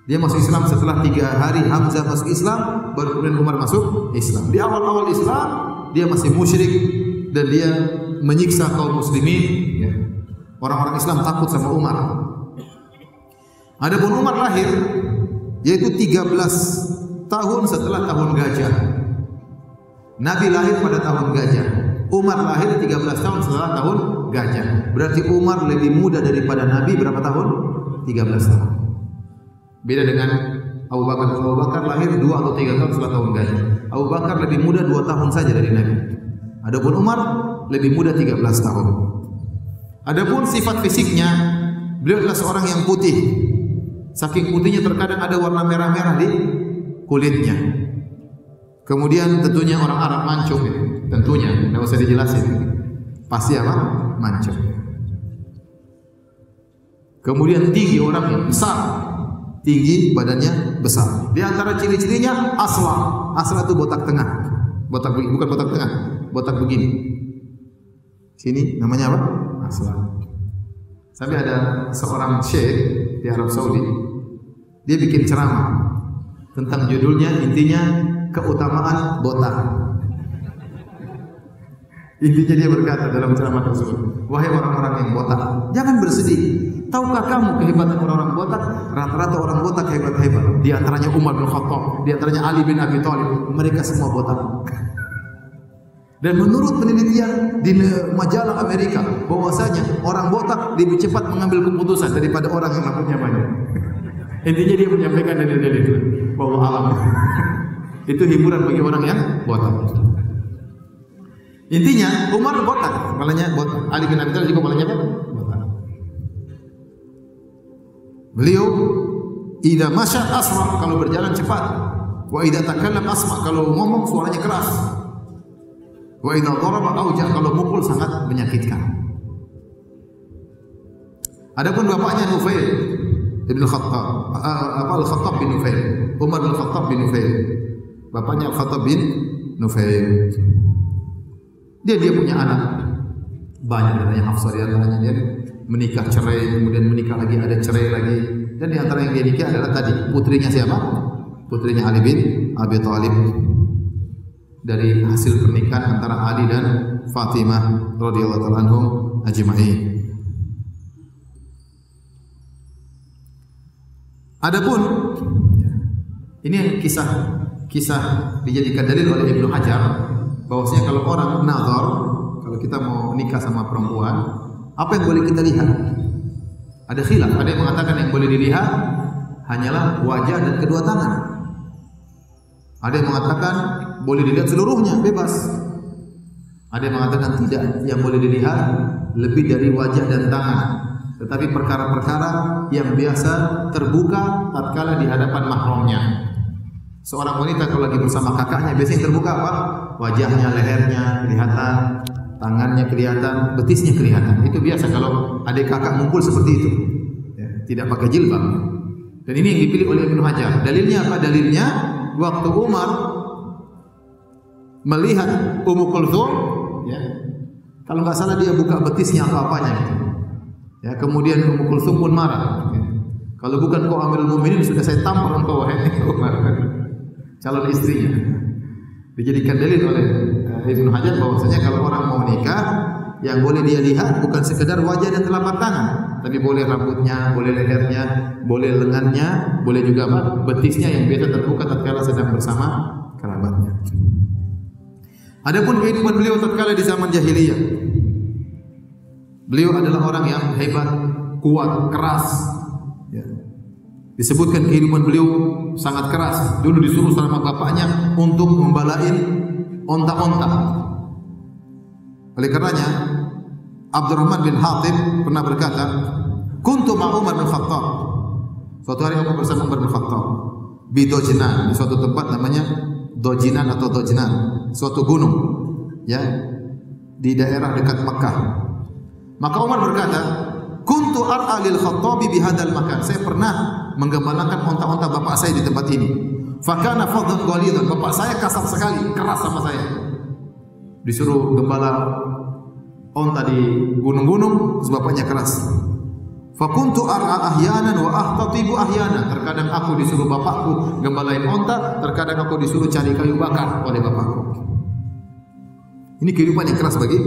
Dia masuk Islam setelah 3 hari Hamzah masuk Islam, baru kemudian Umar masuk Islam. Di awal-awal Islam dia masih musyrik dan dia menyiksa kaum muslimin. Ya. Orang-orang Islam takut sama Umar. Adapun Umar lahir yaitu 13 tahun setelah tahun gajah. Nabi lahir pada tahun gajah. Umar lahir 13 tahun setelah tahun gajah. Berarti Umar lebih muda daripada Nabi berapa tahun? 13 tahun. Beda dengan Abu Bakar. Abu Bakar lahir 2 atau 3 tahun setelah tahun gajah. Abu Bakar lebih muda 2 tahun saja dari Nabi. Adapun Umar lebih muda 13 tahun. Adapun sifat fisiknya, beliau adalah seorang yang putih. Saking putihnya terkadang ada warna merah-merah di kulitnya. Kemudian tentunya orang Arab mancung, tentunya tidak usah dijelasin. Pasti apa? Mancung. Kemudian tinggi orangnya, besar. Tinggi, badannya besar. Di antara ciri-cirinya asla. Asla itu botak tengah. Botak bukan botak tengah, botak begini. Sini namanya apa? Asla. Sampai ada seorang syekh di Arab Saudi. Dia bikin ceramah tentang judulnya, intinya keutamaan botak. Intinya dia berkata dalam ceramah tersebut, wahai orang-orang yang botak, jangan bersedih. Tahukah kamu kehebatan orang-orang botak? Rata-rata orang botak hebat-hebat. Di antaranya Umar bin Khattab, di antaranya Ali bin Abi Thalib. Mereka semua botak. Dan menurut penelitian di majalah Amerika, bahwasanya orang botak lebih cepat mengambil keputusan daripada orang yang rambutnya banyak. Intinya dia menyampaikan dalil-dalil itu bahwa alam itu hiburan bagi orang yang botak. Intinya Umar botak, kepalanya botak. Ali bin Abi Thalib juga kepalanya apa? Botak. Beliau idza masya asra, kalau berjalan cepat. Wa idza takallam asma, kalau ngomong suaranya keras. Wa idza daraba auja, kalau mukul sangat menyakitkan. Adapun bapaknya Nufail bin Khattab, Al-Khattab bin Nufail, Umar bin Khattab bin Nufail. Bapaknya Al-Khattab bin Nufail. Dia punya anak banyak, katanya Hafsah, di antaranya dia menikah cerai, kemudian menikah lagi, ada cerai lagi, dan di antara yang dia nikah adalah tadi putrinya siapa? Putrinya Ali bin Abi Thalib, dari hasil pernikahan antara Ali dan Fatimah radhiyallahu ta'ala anhum ajma'in. Adapun ini kisah dijadikan dalil oleh Ibnu Hajar bahwasanya kalau orang nazar, kalau kita mau nikah sama perempuan, apa yang boleh kita lihat? Ada khilaf, ada yang mengatakan yang boleh dilihat hanyalah wajah dan kedua tangan. Ada yang mengatakan boleh dilihat seluruhnya, bebas. Ada yang mengatakan tidak, yang boleh dilihat lebih dari wajah dan tangan. Tetapi perkara-perkara yang biasa terbuka tatkala di hadapan mahramnya. Seorang wanita kalau lagi bersama kakaknya biasanya terbuka apa? Wajahnya, lehernya kelihatan, tangannya kelihatan, betisnya kelihatan. Itu biasa kalau adik kakak ngumpul seperti itu. Ya, tidak pakai jilbab. Dan ini yang dipilih oleh Ibnu Hajar. Dalilnya apa? Dalilnya waktu Umar melihat Ummu Kulthum, ya, kalau nggak salah dia buka betisnya atau apanya gitu. Ya, kemudian Ummu Kulthum pun marah. Ya. Kalau bukan kau Amirul Mukminin sudah saya tampar engkau wahai Umar. Calon istrinya. Dijadikan dalil oleh Ibnu Hajar bahwasanya kalau orang mau nikah yang boleh dia lihat bukan sekedar wajah dan telapak tangan, tapi boleh rambutnya, boleh lehernya, boleh lengannya, boleh juga apa? Betisnya yang biasa terbuka tatkala sedang bersama kerabatnya. Adapun kehidupan beliau tatkala di zaman jahiliyah. Beliau adalah orang yang hebat, kuat, keras. Ya. Disebutkan kehidupan beliau sangat keras. Dulu disuruh sama bapaknya untuk membalain onta-onta. Oleh karenanya Abdurrahman bin Hatib pernah berkata, "Kuntu ma Umar bin Khattab." Suatu hari aku bersama Umar bin Khattab di Dojnan, di suatu tempat namanya Dojinan atau Dojnan, suatu gunung, ya, di daerah dekat Mekah. Maka Umar berkata, "Kuntu ar'a lil Khattabi bihadzal makan." Saya pernah menggembalakan onta-onta bapak saya di tempat ini. Fakana fadhan ghalidan. Bapak saya kasar sekali, keras sama saya. Disuruh gembala onta di gunung-gunung, terus bapaknya keras. Fakuntu ar'a ahyanan wa ahtatibu ahyanan. Terkadang aku disuruh bapakku gembalain onta, terkadang aku disuruh cari kayu bakar oleh bapakku. Ini kehidupan yang keras bagi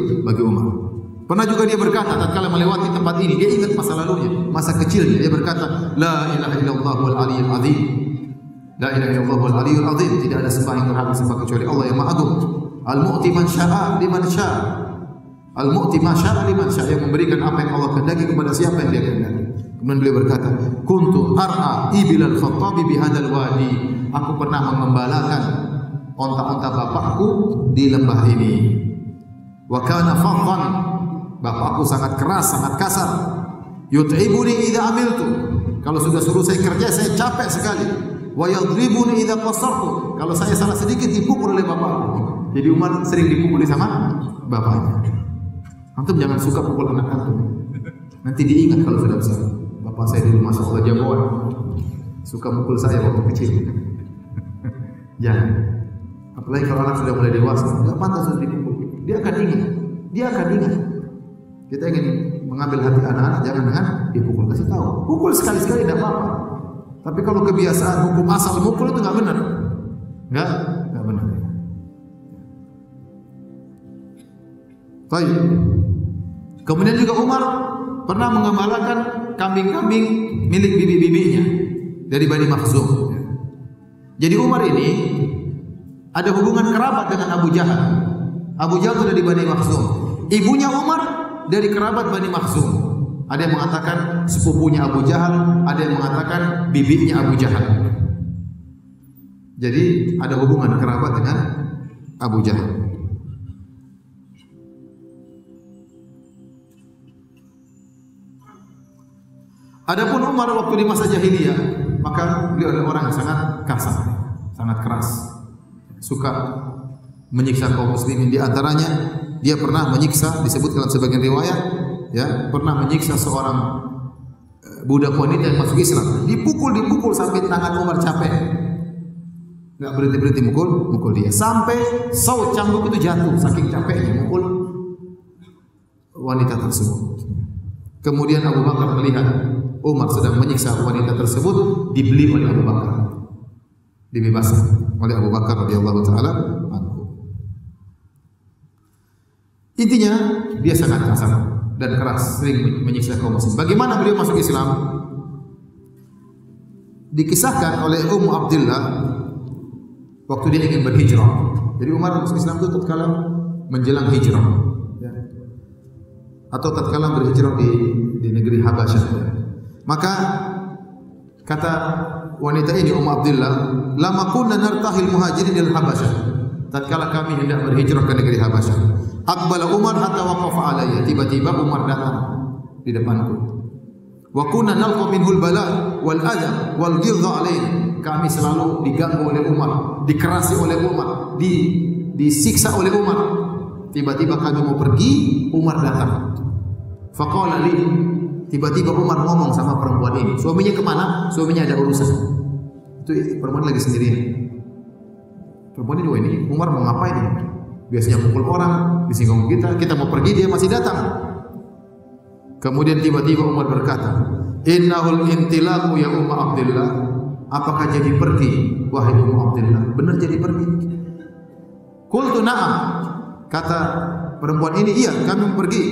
Umar. Pernah juga dia berkata tatkala melewati tempat ini, dia ingat masa lalunya, masa kecilnya. Dia berkata, "La ilaha illallah wal aliyyul azim." La ilaha illallah wal aliyyul azim. Tidak ada sembah yang berhak disembah kecuali Allah yang Maha Agung. Al-mu'ti man syaa liman syaa. Al-mu'ti ma syaa liman syaa, yang memberikan apa yang Allah kehendaki kepada siapa yang Dia kehendaki. Kemudian beliau berkata, "Kuntu ar'a ibilal Khattabi bihadzal wadi." Aku pernah mengembalakan onta-onta bapakku di lembah ini. Wa kana fadhan. Bapakku sangat keras, sangat kasar. Yut'ibuni idza amiltu. Kalau sudah suruh saya kerja, saya capek sekali. Wa yadribuni idza qasartu. Kalau saya salah sedikit dipukul oleh bapakku. Jadi Umar sering dipukuli sama bapaknya. Antum jangan suka pukul anak antum. Nanti diingat kalau sudah besar. Bapak saya dulu masya Allah jagoan, suka mukul saya waktu kecil. Jangan. Apalagi kalau anak sudah mulai dewasa, nggak pantas untuk dipukul. Dia akan ingat. Kita ingin mengambil hati anak-anak, jangan dengan dipukul. Kasih tahu, pukul sekali-sekali tidak apa-apa. Tapi kalau kebiasaan hukum asal mukul itu nggak benar, nggak benar. Baik. Kemudian juga Umar pernah mengembalakan kambing-kambing milik bibi-bibinya dari Bani Makhzum. Jadi Umar ini ada hubungan kerabat dengan Abu Jahal. Abu Jahal itu dari Bani Makhzum. Ibunya Umar dari kerabat Bani Makhzum. Ada yang mengatakan sepupunya Abu Jahal, ada yang mengatakan bibinya Abu Jahal. Jadi ada hubungan kerabat dengan Abu Jahal. Adapun Umar waktu di masa jahiliyah, maka beliau adalah orang yang sangat kasar, sangat keras, suka menyiksa kaum muslimin. Di antaranya dia pernah menyiksa, disebut dalam sebagian riwayat, ya, pernah menyiksa seorang budak wanita yang masuk Islam. Dipukul sampai tangan Umar capek, nggak berhenti mukul dia, sampai saut cambuk itu jatuh saking capeknya mukul wanita tersebut. Kemudian Abu Bakar melihat Umar sedang menyiksa wanita tersebut, dibeli oleh Abu Bakar, dibebaskan oleh Abu Bakar radhiyallahu taala anhu. Intinya dia sangat kasar dan keras, sering menyiksa kaum muslim. Bagaimana beliau masuk Islam? Dikisahkan oleh Ummu Abdillah waktu dia ingin berhijrah. Jadi Umar masuk Islam itu tatkala menjelang hijrah, ya, atau tatkala berhijrah di negeri Habasyah. Maka kata wanita ini Abdullah, lama kunna nartahil muhajirin ila Habasyah. Tatkala kami hendak berhijrah ke negeri Habasyah, aqbala Umar hatta waqafa alayya. Tiba-tiba Umar datang di depanku. Wa kunna nalqa minhul bala wal adha wal ghilza alayhi. Kami selalu diganggu oleh Umar, dikerasi oleh Umar, disiksa oleh Umar. Tiba-tiba kami mau pergi, Umar datang. Faqala li, tiba-tiba Umar ngomong sama perempuan ini. Suaminya kemana? Suaminya ada urusan. Itu perempuan lagi sendirian. Perempuan ini, ini Umar mau ngapain ini? Biasanya pukul orang, disinggung kita mau pergi, dia masih datang. Kemudian tiba-tiba Umar berkata, innahul intilaqu ya Umma Abdullah. Apakah jadi pergi, wahai Umma Abdullah? Benar jadi pergi? Qultu na'am. Kata perempuan ini, iya, kami pergi.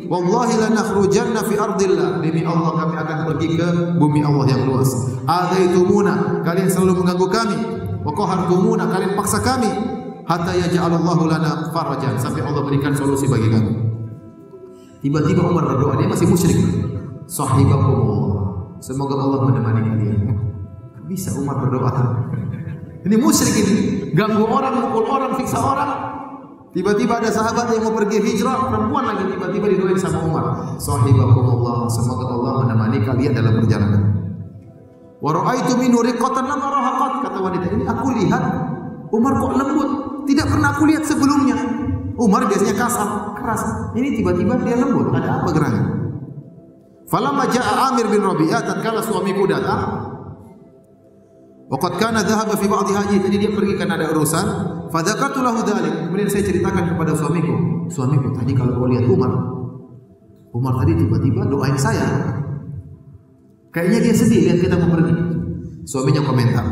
Wallahi la nakhrujanna fi ardillah. Demi Allah kami akan pergi ke bumi Allah yang luas. Adaitumuna, kalian selalu mengganggu kami. Wa qahartumuna, kalian paksa kami. Hatta yaj'alallahu lana farajan, sampai Allah berikan solusi bagi kami. Tiba-tiba Umar berdoa, dia masih musyrik. Sahibakumullah, semoga Allah menemani kalian. Bisa Umar berdoa. Ini musyrik ini, ganggu orang, mukul orang, siksa orang. Tiba-tiba ada sahabat yang mau pergi hijrah, perempuan lagi tiba-tiba didoain sama Umar. Sahibakumullah, semoga Allah menemani kalian dalam perjalanan. Wa ra'aitu minhu riqatan lam arahaqat. Kata wanita ini, aku lihat Umar kok lembut, tidak pernah aku lihat sebelumnya. Umar biasanya kasar, keras. Ini tiba-tiba dia lembut. Ada apa gerangan? Falamma ja'a Amir bin Rabi'ah, tatkala suamiku datang, waqad kana dhahaba fi ba'dhi haji, jadi dia pergi karena ada urusan. Fa dzakartu lahu dzalik. Kemudian saya ceritakan kepada suamiku. Suamiku, tadi kalau kau lihat Umar tadi tiba-tiba doain saya. Kayaknya dia sedih lihat kita mau pergi. Suaminya komentar,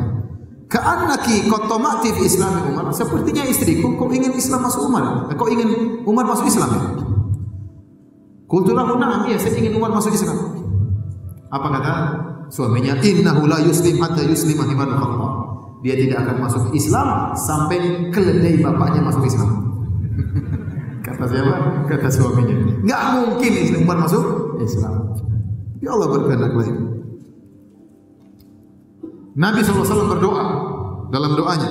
ka'annaki qad tama'ti fi Islam Umar. Sepertinya istriku kau ingin Islam masuk Umar. Kau ingin Umar masuk Islam ya? Qultu lahu na'am, iya, saya ingin Umar masuk Islam. Apa kata suaminya? Innahu la yuslim hatta yuslima Umar bin Khattab. Dia tidak akan masuk Islam sampai keledai bapaknya masuk Islam. Kata siapa? Kata suaminya. Enggak mungkin Umar masuk Islam. Ya Allah berkehendak lain. Nabi SAW berdoa dalam doanya.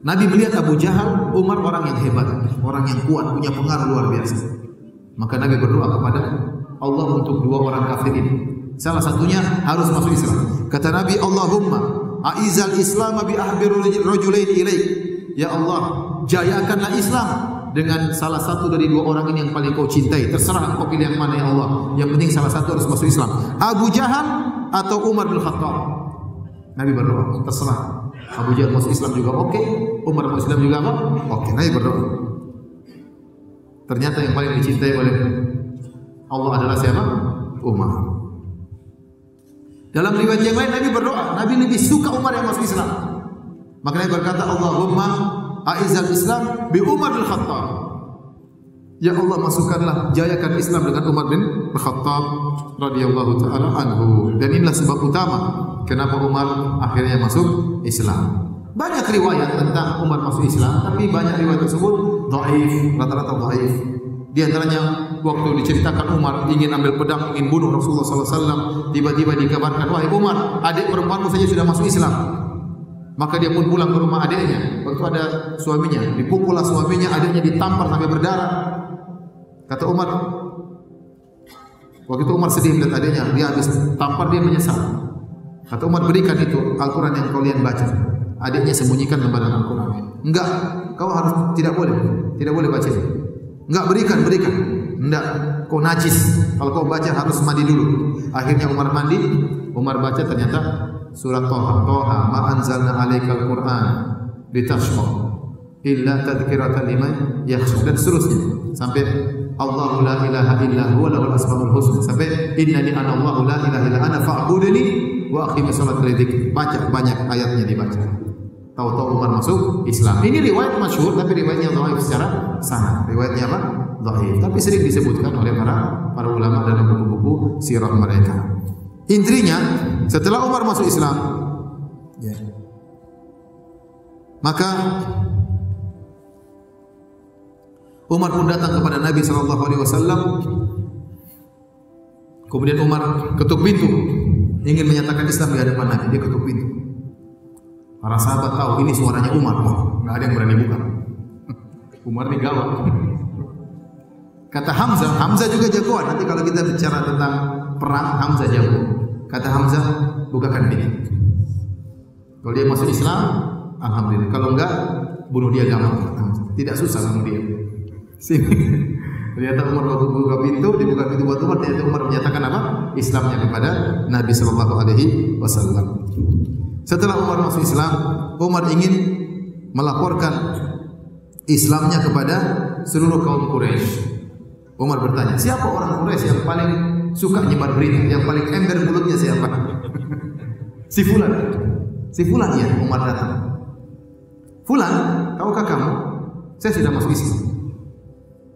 Nabi melihat Abu Jahal, Umar orang yang hebat, orang yang kuat, punya pengaruh luar biasa. Maka Nabi berdoa kepada Allah untuk dua orang kafir ini. Salah satunya harus masuk Islam. Kata Nabi, Allahumma a'izal Islam bi ahbi rajulain ilaik. Ya Allah, jayakanlah Islam dengan salah satu dari dua orang ini yang paling kau cintai. Terserah kau pilih yang mana ya Allah. Yang penting salah satu harus masuk Islam. Abu Jahal atau Umar bin Khattab. Nabi berdoa, terserah. Abu Jahal masuk Islam juga oke, Umar masuk Islam juga oke. Nabi berdoa. Ternyata yang paling dicintai oleh Allah adalah siapa? Umar. Dalam riwayat yang lain Nabi berdoa, Nabi lebih suka Umar yang masuk Islam. Maka Nabi berkata, Allahumma a'izal Islam bi Umar bin Khattab. Ya Allah, masukkanlah, jayakan Islam dengan Umar bin Khattab radhiyallahu taala anhu. Dan inilah sebab utama kenapa Umar akhirnya masuk Islam. Banyak riwayat tentang Umar masuk Islam, tapi banyak riwayat tersebut dhaif, rata-rata dhaif. Di antaranya waktu diceritakan Umar ingin ambil pedang, ingin bunuh Rasulullah SAW, tiba-tiba dikabarkan, wahai Umar, adik perempuanmu saja sudah masuk Islam. Maka dia pun pulang ke rumah adiknya. Waktu ada suaminya, dipukullah suaminya, adiknya ditampar sampai berdarah. Kata Umar, waktu itu Umar sedih melihat adiknya, dia habis tampar, dia menyesal. Kata Umar, berikan itu Al-Quran yang kalian baca. Adiknya sembunyikan lembaran Al-Quran. Enggak, kau harus tidak boleh baca. Enggak, berikan. Enggak, kau najis. Kalau kau baca harus mandi dulu. Akhirnya Umar mandi, Umar baca ternyata surat Toha, ma anzalna alaikal Quran litashqa illa tadhkiratan liman yakhsha, dan seterusnya sampai Allahu la ilaha illa huwa lahul asmaul husna, sampai innani ana Allahu la ilaha illa ana fa'budni wa aqimis salata li dzikri. Baca banyak ayatnya dibaca. Tahu-tahu Umar masuk Islam. Ini riwayat masyhur tapi riwayatnya dhaif secara sanad. Riwayatnya apa? Dhaif. Tapi sering disebutkan oleh para ulama dalam buku-buku sirah mereka. Intinya, setelah Umar masuk Islam, ya, maka Umar pun datang kepada Nabi SAW. Kemudian Umar ketuk pintu. ingin menyatakan Islam di hadapan Nabi, dia ketuk pintu. Para sahabat tahu ini suaranya Umar, nggak ada yang berani buka. Umar ini gawat. Kata Hamzah juga jagoan. Nanti kalau kita bicara tentang perang, Hamzah jago. Kata Hamzah, bukakan pintu. Kalau dia masuk Islam, alhamdulillah. Kalau enggak, bunuh dia gampang. Tidak susah bunuh dia. Ternyata Umar buka pintu, dibuka pintu buat Umar. Ternyata Umar menyatakan apa? Islamnya kepada Nabi Sallallahu Alaihi Wasallam. Setelah Umar masuk Islam, Umar ingin melaporkan Islamnya kepada seluruh kaum Quraisy. Umar bertanya, siapa orang Quraisy yang paling suka nyebar berita, yang paling ember mulutnya siapa? Si Fulan. Si Fulan ya, Umar datang. Fulan, tahukah kamu? Saya sudah masuk Islam.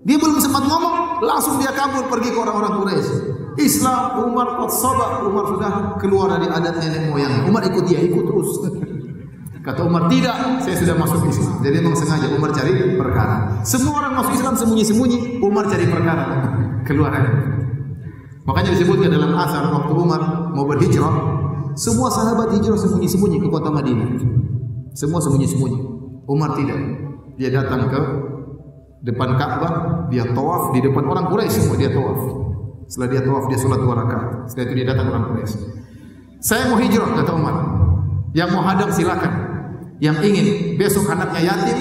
Dia belum sempat ngomong, langsung dia kabur pergi ke orang-orang Quraisy. Islam, Umar qad sabaq. Umar sudah keluar dari adat nenek moyangnya. Umar ikut dia, ikut terus. Kata Umar, tidak, saya sudah masuk Islam. Jadi memang sengaja Umar cari perkara. Semua orang masuk Islam sembunyi-sembunyi, Umar cari perkara. Keluar. Makanya disebutkan dalam asar waktu Umar mau berhijrah, semua sahabat hijrah sembunyi-sembunyi ke kota Madinah. Semua sembunyi-sembunyi. Umar tidak. Dia datang ke depan Ka'bah, dia tawaf di depan orang Quraisy, semua dia tawaf. Setelah dia tawaf, dia sholat 2 rakaat. Setelah itu dia datang orang Quraisy. Saya mau hijrah, kata Umar. Yang mau hadang silakan. Yang ingin besok anaknya yatim,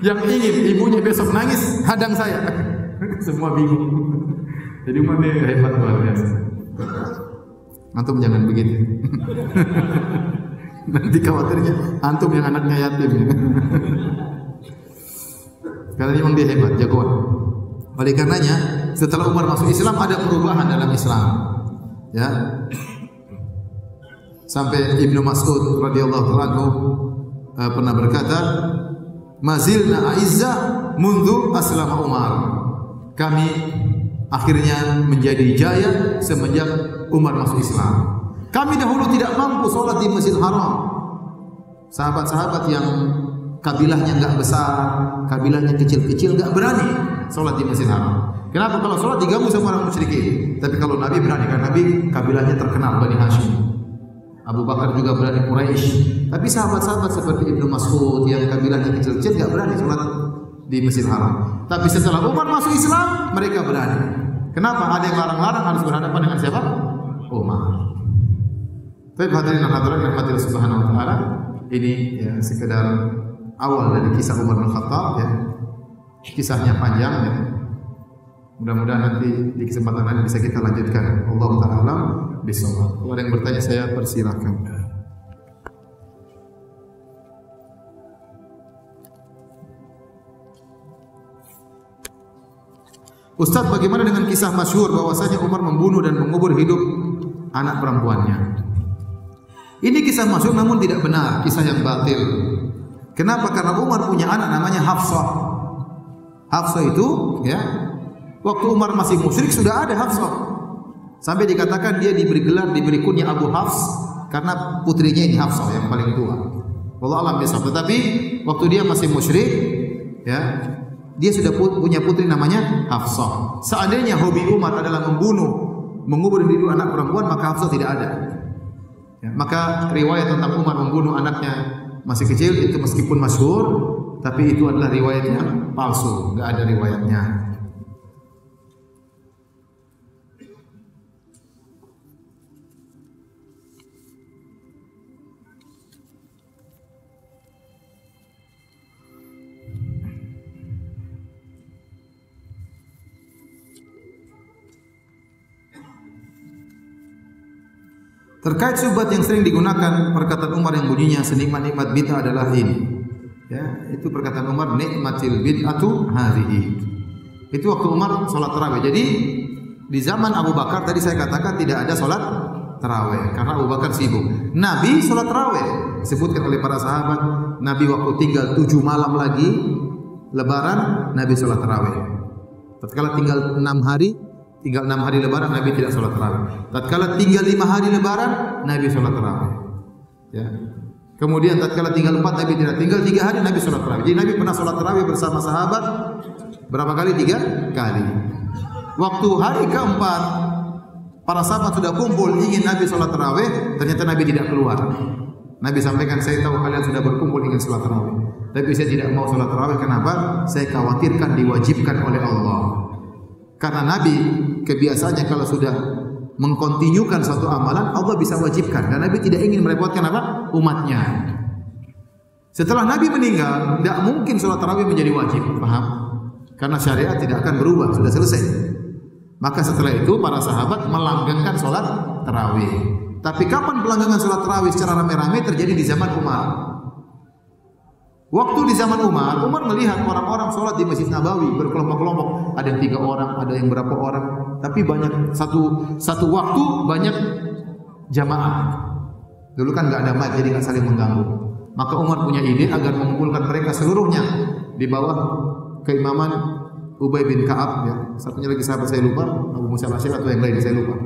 yang ingin ibunya besok nangis, hadang saya. Semua bingung. Jadi Umar dia hebat luar biasa. Antum jangan begitu. Nanti khawatirnya antum yang anaknya yatim. Karena memang dia hebat, jagoan. Oleh karenanya, setelah Umar masuk Islam ada perubahan dalam Islam. Ya. Sampai Ibnu Mas'ud radhiyallahu anhu pernah berkata, "Mazilna a'izzah mundu aslama Umar." Kami akhirnya menjadi jaya semenjak Umar masuk Islam. Kami dahulu tidak mampu sholat di Masjidil Haram. Sahabat-sahabat yang kabilahnya enggak besar, kabilahnya kecil-kecil enggak berani sholat di Masjidil Haram. Kenapa? Kalau sholat diganggu sama orang musyrikin. Tapi kalau Nabi berani, karena Nabi kabilahnya terkenal, Bani Hashim. Abu Bakar juga berani, Quraisy. Tapi sahabat-sahabat seperti Ibnu Mas'ud yang kabilahnya kecil-kecil enggak berani sholat di Masjidil Haram. Tapi setelah Umar masuk Islam, mereka berani. Kenapa? Ada yang larang-larang harus berhadapan dengan siapa? Umar. Tapi hadirin dan hadirat yang rahmatillah subhanahu wa ta'ala, ini ya sekedar awal dari kisah Umar bin Khattab ya. Kisahnya panjang ya. Mudah-mudahan nanti di kesempatan lain bisa kita lanjutkan. Allah ta'ala alam bisawab. Kalau ada yang bertanya saya persilahkan. Ustaz, bagaimana dengan kisah masyhur bahwasanya Umar membunuh dan mengubur hidup anak perempuannya? Ini kisah masyhur namun tidak benar, kisah yang batil. Kenapa? Karena Umar punya anak namanya Hafsah. Hafsah itu ya, waktu Umar masih musyrik sudah ada Hafsah. Sampai dikatakan dia diberi gelar, diberi kunyah Abu Hafs karena putrinya ini Hafsah yang paling tua. Wallahu a'lam bishawab. Tetapi waktu dia masih musyrik ya, dia sudah punya putri namanya Hafsah. Seandainya hobi Umar adalah membunuh, mengubur hidup anak perempuan, maka Hafsah tidak ada. Ya, maka riwayat tentang Umar membunuh anaknya masih kecil itu meskipun masyhur, tapi itu adalah riwayat yang palsu, enggak ada riwayatnya. Terkait syubhat yang sering digunakan perkataan Umar yang bunyinya senikmat-nikmat bid'ah adalah ini. Ya, itu perkataan Umar, nikmatil bid'atu hadhihi. Itu waktu Umar salat tarawih. Jadi di zaman Abu Bakar tadi saya katakan tidak ada salat tarawih karena Abu Bakar sibuk. Nabi salat tarawih. Disebutkan oleh para sahabat, Nabi waktu tinggal 7 malam lagi lebaran, Nabi salat tarawih. Tatkala tinggal 6 hari lebaran, Nabi tidak sholat tarawih. Tatkala tinggal 5 hari lebaran, Nabi sholat tarawih. Ya. Kemudian tatkala tinggal 4, Nabi tidak. Tinggal 3 hari, Nabi sholat tarawih. Jadi Nabi pernah sholat tarawih bersama sahabat berapa kali? 3 kali. Waktu hari keempat, Para sahabat sudah kumpul ingin Nabi sholat tarawih, ternyata Nabi tidak keluar. Nabi sampaikan, saya tahu kalian sudah berkumpul ingin sholat tarawih, tapi saya tidak mau sholat tarawih. Kenapa? Saya khawatirkan diwajibkan oleh Allah. Karena Nabi kebiasaannya kalau sudah mengkontinyukan suatu amalan, Allah bisa wajibkan. Dan Nabi tidak ingin merepotkan apa? Umatnya. Setelah Nabi meninggal, tidak mungkin sholat tarawih menjadi wajib. Paham? Karena syariat tidak akan berubah, sudah selesai. Maka setelah itu para sahabat melanggengkan sholat tarawih. Tapi kapan pelanggangan sholat tarawih secara rame-rame? Terjadi di zaman Umar. Waktu di zaman Umar melihat orang-orang sholat di Masjid Nabawi berkelompok-kelompok. Ada yang 3 orang, ada yang berapa orang. Tapi banyak satu waktu banyak jamaah. Dulu kan nggak ada mic, jadi nggak saling mengganggu. Maka Umar punya ide agar mengumpulkan mereka seluruhnya di bawah keimaman Ubay bin Ka'ab. Ya. Satunya lagi sahabat saya lupa, Abu Musa al-Asy'ari atau yang lain saya lupa.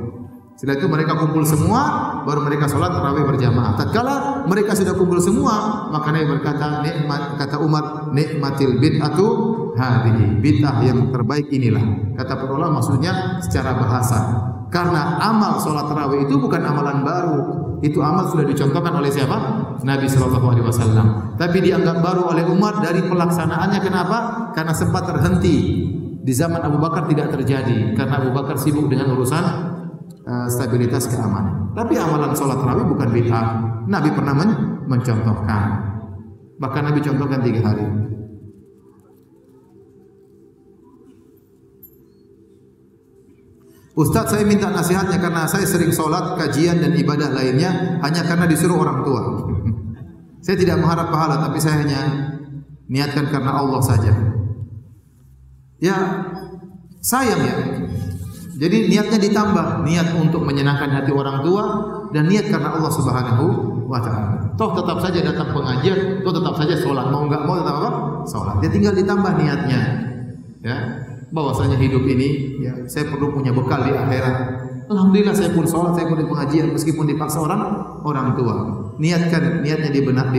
Setelah itu mereka kumpul semua, baru mereka sholat tarawih berjamaah. Tatkala mereka sudah kumpul semua, maka Nabi berkata, kata Umar, nikmatil bid'atu hadhihi, bid'ah yang terbaik inilah. Kata para ulama maksudnya secara bahasa. Karena amal sholat tarawih itu bukan amalan baru. Itu amal sudah dicontohkan oleh siapa? Nabi sallallahu alaihi wasallam. Tapi dianggap baru oleh Umar dari pelaksanaannya. Kenapa? Karena sempat terhenti. Di zaman Abu Bakar tidak terjadi karena Abu Bakar sibuk dengan urusan stabilitas keamanan. Tapi amalan sholat tarawih bukan bid'ah. Nabi pernah mencontohkan. Bahkan Nabi contohkan 3 hari. Ustaz, saya minta nasihatnya karena saya sering sholat, kajian dan ibadah lainnya hanya karena disuruh orang tua. Saya tidak mengharap pahala, tapi saya hanya niatkan karena Allah saja. Ya, sayang ya. Jadi niatnya ditambah, niat untuk menyenangkan hati orang tua dan niat karena Allah Subhanahu wa taala. Toh tetap saja datang pengajian, toh tetap saja sholat, mau enggak mau tetap apa? Sholat. Dia tinggal ditambah niatnya. Ya, bahwasanya hidup ini ya saya perlu punya bekal di akhirat. Alhamdulillah saya pun sholat, saya pun di pengajian meskipun dipaksa orang tua. Niatkan, niatnya dibenarkan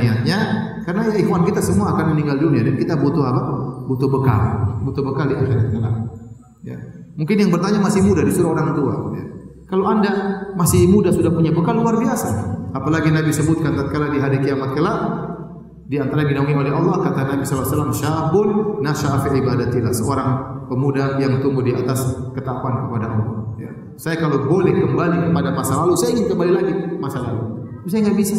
niatnya karena ya ikhwan kita semua akan meninggal dunia dan kita butuh apa? Butuh bekal di akhirat kelak. Ya. Mungkin yang bertanya masih muda disuruh orang tua. Ya. Kalau Anda masih muda sudah punya bekal luar biasa. Apalagi Nabi sebutkan tatkala di hari kiamat kelak di antara yang dinaungi oleh Allah kata Nabi SAW, syabun nasya'a fi ibadatillah, seorang pemuda yang tumbuh di atas ketakwaan kepada Allah. Ya. Saya kalau boleh kembali kepada masa lalu, saya ingin kembali lagi masa lalu. Saya nggak bisa.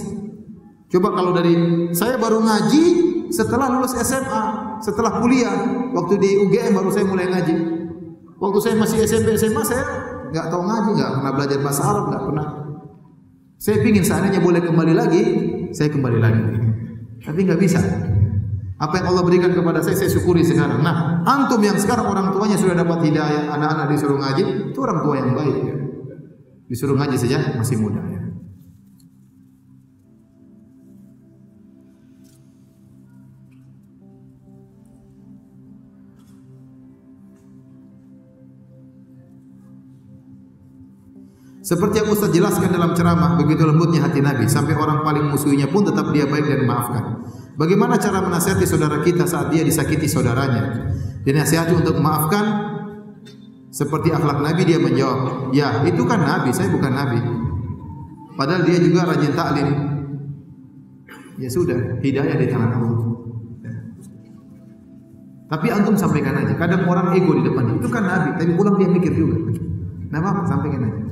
Coba kalau dari saya baru ngaji setelah lulus SMA, setelah kuliah, waktu di UGM baru saya mulai ngaji. Waktu saya masih SMP SMA saya nggak tahu ngaji, nggak pernah belajar bahasa Arab, nggak pernah. Saya pingin seandainya boleh kembali lagi, saya kembali lagi. Tapi nggak bisa. Apa yang Allah berikan kepada saya syukuri sekarang. Nah, antum yang sekarang orang tuanya sudah dapat hidayah, anak-anak disuruh ngaji, itu orang tua yang baik. Ya. Disuruh ngaji saja masih muda. Ya. Seperti yang Ustaz jelaskan dalam ceramah, begitu lembutnya hati Nabi, sampai orang paling musuhinya pun tetap dia baik dan memaafkan. Bagaimana cara menasihati saudara kita saat dia disakiti saudaranya? Dinasihati untuk memaafkan seperti akhlak Nabi, dia menjawab, ya itu kan Nabi, saya bukan Nabi. Padahal dia juga rajin taklim. Ya sudah, hidayah di tangan Allah. Tapi antum sampaikan aja. Kadang orang ego di depan dia, itu kan Nabi, tapi pulang dia mikir juga. Nah apa? Sampaikan aja.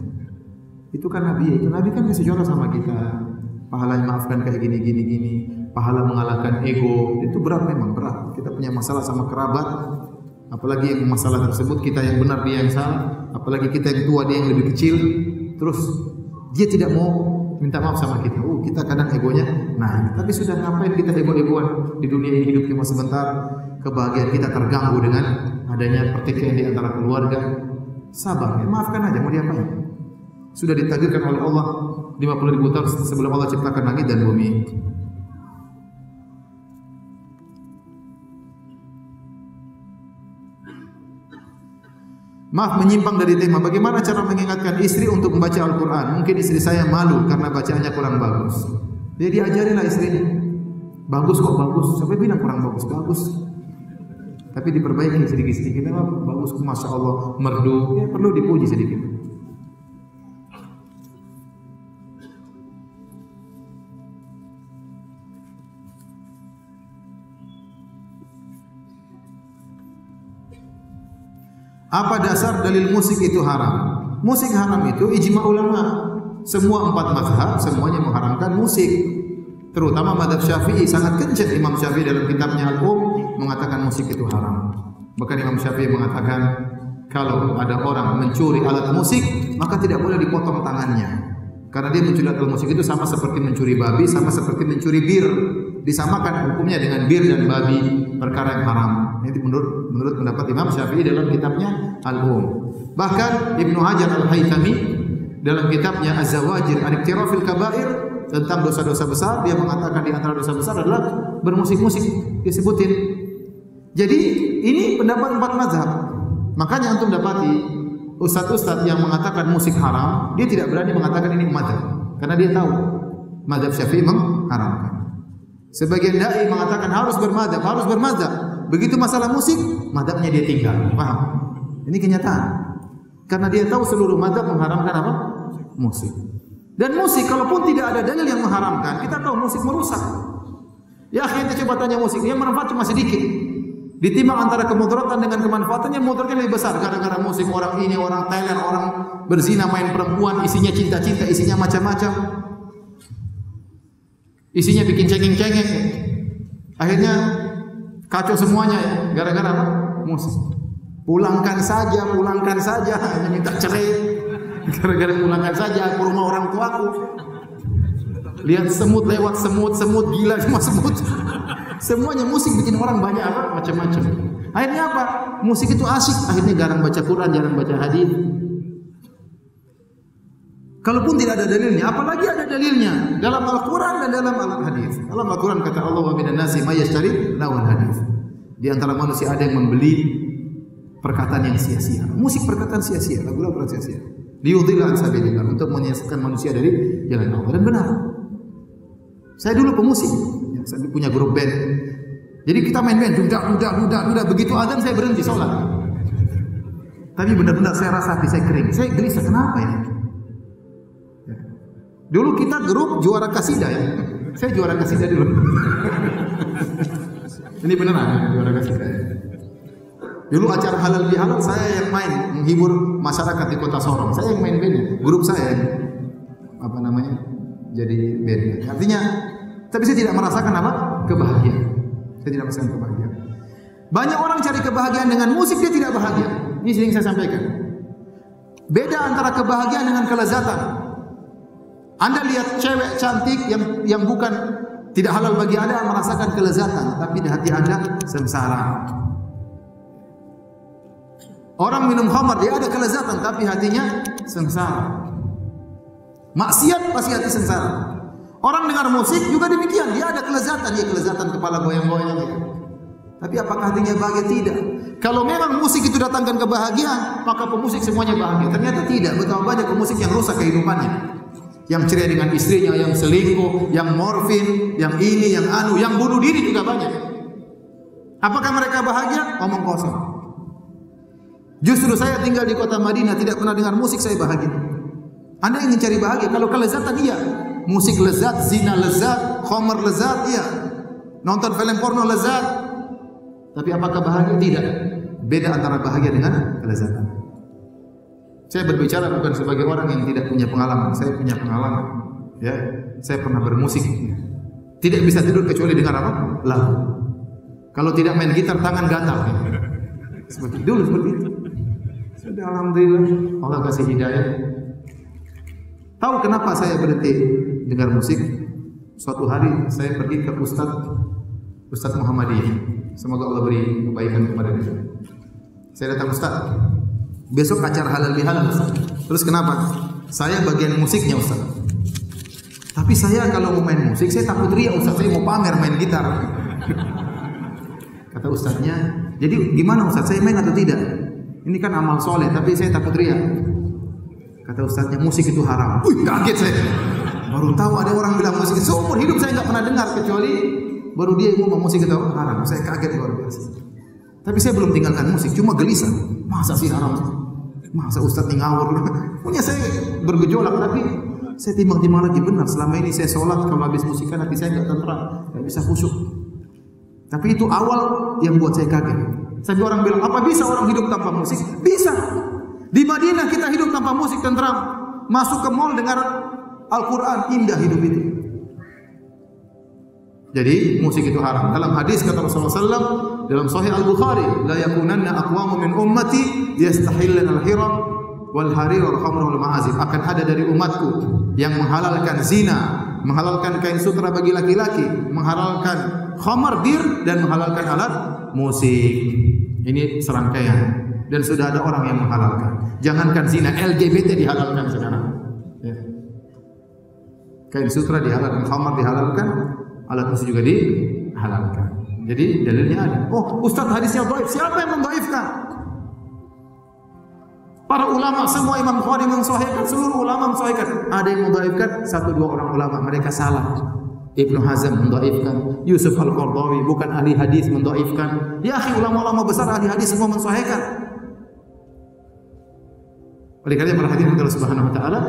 Itu kan Nabi, itu Nabi kan kasih contoh sama kita. Pahala maafkan kayak gini, pahala mengalahkan ego, itu berat, memang berat. Kita punya masalah sama kerabat, apalagi yang masalah tersebut kita yang benar dia yang salah, apalagi kita yang tua dia yang lebih kecil, terus dia tidak mau minta maaf sama kita. Kita kadang egonya naik, tapi sudah ngapain kita ego-egoan di dunia ini, hidup cuma sebentar, kebahagiaan kita terganggu dengan adanya pertikaian di antara keluarga. Sabar, ya, maafkan aja, mau diapain? Sudah ditakdirkan oleh Allah 50.000 tahun sebelum Allah ciptakan langit dan bumi. Maaf menyimpang dari tema. Bagaimana cara mengingatkan istri untuk membaca Al-Quran? Mungkin istri saya malu karena bacaannya kurang bagus. Dia diajarilah istrinya. Bagus kok, bagus. Sampai bilang kurang bagus, bagus. tapi diperbaiki sedikit-sedikit. Bagus, masya Allah, merdu, ya perlu dipuji sedikit. Apa dasar dalil musik itu haram? Musik haram itu ijma ulama. Semua 4 mazhab semuanya mengharamkan musik. Terutama mazhab Syafi'i sangat kencang. Imam Syafi'i dalam kitabnya Al-Um mengatakan musik itu haram. Bahkan Imam Syafi'i mengatakan kalau ada orang mencuri alat musik maka tidak boleh dipotong tangannya. Karena dia mencuri alat musik itu sama seperti mencuri babi, sama seperti mencuri bir. Disamakan hukumnya dengan bir dan babi, perkara yang haram. Ini menurut pendapat Imam Syafi'i dalam kitabnya Al-Um. Bahkan Ibnu Hajar Al-Haytami dalam kitabnya Az-Zawajir An-Iqtirafil Kaba'ir tentang dosa-dosa besar, dia mengatakan di antara dosa besar adalah bermusik-musik, disebutin. Jadi ini pendapat 4 mazhab. Makanya antum dapati ustaz-ustaz yang mengatakan musik haram, dia tidak berani mengatakan ini mazhab, karena dia tahu mazhab Syafi'i mengharamkan. Sebagian dai mengatakan harus bermadzhab. Begitu masalah musik, mazhabnya dia tinggal. Paham? Ini kenyataan. Karena dia tahu seluruh mazhab mengharamkan apa? Musik. Dan musik kalaupun tidak ada dalil yang mengharamkan, kita tahu musik merusak. Ya akhirnya coba tanya musik, yang manfaat cuma sedikit. Ditimbang antara kemudaratan dengan kemanfaatannya, mudaratnya lebih besar gara-gara musik. Orang ini, orang Thailand, orang berzina, main perempuan, isinya cinta-cinta, isinya macam-macam. Isinya bikin cengeng-cengeng. Akhirnya kacau semuanya ya, gara-gara apa? Musik. Pulangkan saja, hanya minta cerai. Gara-gara pulangkan saja ke rumah orang tuaku. Lihat semut lewat, semut gila cuma semut. Semuanya musik bikin orang banyak apa? Macam-macam. Akhirnya apa? Musik itu asyik, akhirnya jarang baca Quran, jarang baca hadis. Kalaupun tidak ada dalilnya, apalagi ada dalilnya dalam Al-Quran dan dalam Al-Hadis. Dalam Al-Quran kata Allah, wa minan nasi may yashtari lahwal hadis. Di antara manusia ada yang membeli perkataan yang sia-sia. Musik perkataan sia-sia, lagu-lagu sia-sia. Liyudhilla an sabilillah, untuk menyesatkan manusia dari jalan Allah. Dan benar. Saya dulu pemusik, ya, saya punya grup band. Jadi kita main band, dudak. Begitu azan saya berhenti sholat. Tapi benar-benar saya rasa hati saya kering. Saya gelisah, kenapa ya? Dulu kita grup juara kasidah ya. Saya juara kasidah dulu. Ini beneran juara kasidah. Dulu acara halal bihalal saya yang main menghibur masyarakat di Kota Sorong. Saya yang main bandnya. Grup saya apa namanya? Jadi band. Artinya tapi saya tidak merasakan apa? Kebahagiaan. Saya tidak merasakan kebahagiaan. Banyak orang cari kebahagiaan dengan musik, dia tidak bahagia. Ini sering saya sampaikan. Beda antara kebahagiaan dengan kelezatan. Anda lihat cewek cantik yang bukan tidak halal bagi Anda merasakan kelezatan, tapi di hati Anda sengsara. Orang minum khamar dia ada kelezatan, tapi hatinya sengsara. Maksiat pasti hati sengsara. Orang dengar musik juga demikian, dia ada kelezatan, dia kelezatan kepala goyang-goyang. Tapi apakah hatinya bahagia? Tidak. Kalau memang musik itu datangkan kebahagiaan, maka pemusik semuanya bahagia. Ternyata tidak. Betapa banyak pemusik yang rusak kehidupannya. Yang cerai dengan istrinya, yang selingkuh, yang morfin, yang ini, yang anu, yang bunuh diri juga banyak. Apakah mereka bahagia? Omong kosong. Justru saya tinggal di kota Madinah, tidak pernah dengar musik saya bahagia. Anda ingin cari bahagia? Kalau kelezatan iya, musik lezat, zina lezat, khamar lezat iya, nonton film porno lezat. Tapi apakah bahagia? Tidak. Beda antara bahagia dengan kelezatan. Saya berbicara bukan sebagai orang yang tidak punya pengalaman. Saya punya pengalaman. Ya, saya pernah bermusik. Tidak bisa tidur kecuali dengar apa? Lagu. Kalau tidak main gitar, tangan gatal. Seperti itu. Sudah alhamdulillah, Allah kasih hidayah. Tahu kenapa saya berhenti dengar musik? Suatu hari saya pergi ke Ustaz Muhammadiyah. Semoga Allah beri kebaikan kepada dia. Saya datang, Ustaz, besok acara halal bihalal. Terus kenapa? Saya bagian musiknya, Ustaz. Tapi saya kalau mau main musik, saya takut riak, Ustaz. Saya mau pamer main gitar. Kata Ustaznya, jadi gimana Ustaz? Saya main atau tidak? Ini kan amal soleh, tapi saya takut riak. Kata Ustaznya, musik itu haram. Wih, kaget saya. Baru tahu ada orang bilang musik. Seumur hidup saya nggak pernah dengar, kecuali baru dia ngomong musik itu haram. Saya kaget luar biasa. Tapi saya belum tinggalkan musik, cuma gelisah. Masa sih haram? Masa Ustadz ini ngawur? Punya saya bergejolak, tapi saya timbang-timbang lagi, benar. Selama ini saya sholat, kalau habis musikan hati saya nggak tenteram, nggak bisa khusyuk. Tapi itu awal yang buat saya kaget. Sampai orang bilang, apa bisa orang hidup tanpa musik? Bisa. Di Madinah kita hidup tanpa musik tenteram. Masuk ke mall dengar Al-Quran, indah hidup itu. Jadi musik itu haram. Dalam hadis kata Rasulullah SAW dalam Sahih Al-Bukhari, la yakunanna aqwamu min ummati yastahilluna al-hiram wal harir wal khamr wal ma'azif. Akan ada dari umatku yang menghalalkan zina, menghalalkan kain sutra bagi laki-laki, menghalalkan khamar, bir, dan menghalalkan alat musik. Ini serangkaian, dan sudah ada orang yang menghalalkan. Jangankan zina, LGBT dihalalkan sekarang. Ya. Kain sutra dihalalkan, khamar dihalalkan, alat musik juga dihalalkan. Jadi dalilnya ada. Oh, Ustaz hadisnya dhaif. Siapa yang mendhaifkan? Para ulama, semua Imam Bukhari mensahihkan, seluruh ulama mensahihkan. Ada yang mendhaifkan, 1-2 orang ulama, mereka salah. Ibnu Hazm mendhaifkan, Yusuf Al-Qardawi bukan ahli hadis mendhaifkan. Ya akhi, ulama-ulama besar ahli hadis semua mensahihkan. Oleh karena para hadirin Allah Subhanahu wa taala,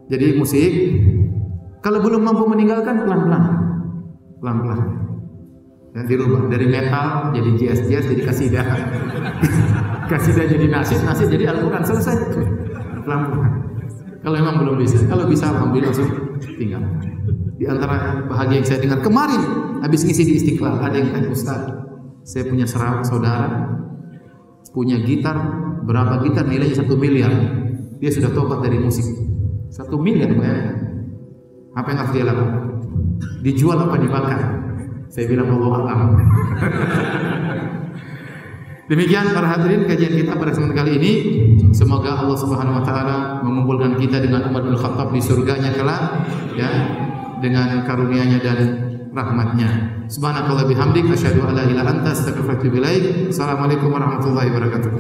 jadi musik kalau belum mampu meninggalkan, pelan-pelan. Pelan-pelan. Dan dirubah dari metal jadi jazz jadi kasidah. Kasidah jadi nasyid jadi Al-Qur'an, selesai. Pelan-pelan. Kalau memang belum bisa, kalau bisa alhamdulillah langsung tinggal. Di antara bahagia yang saya dengar kemarin habis ngisi di Istiqlal, ada yang tanya, Ustaz, saya punya saudara punya gitar, berapa gitar nilainya 1 miliar. Dia sudah tobat dari musik. 1 miliar bayangkan. Apa yang harus dia lakukan? Dijual apa dibakar? Saya bilang wallahu a'lam. Demikian para hadirin kajian kita pada kesempatan kali ini. Semoga Allah Subhanahu wa taala mengumpulkan kita dengan Umar bin Khattab di surganya kelak, ya, dengan karunia-Nya dan rahmat-Nya. Subhanakallah bihamdik asyhadu an la ilaha illa anta astaghfiruka wa atubu ilaik. Assalamualaikum warahmatullahi wabarakatuh.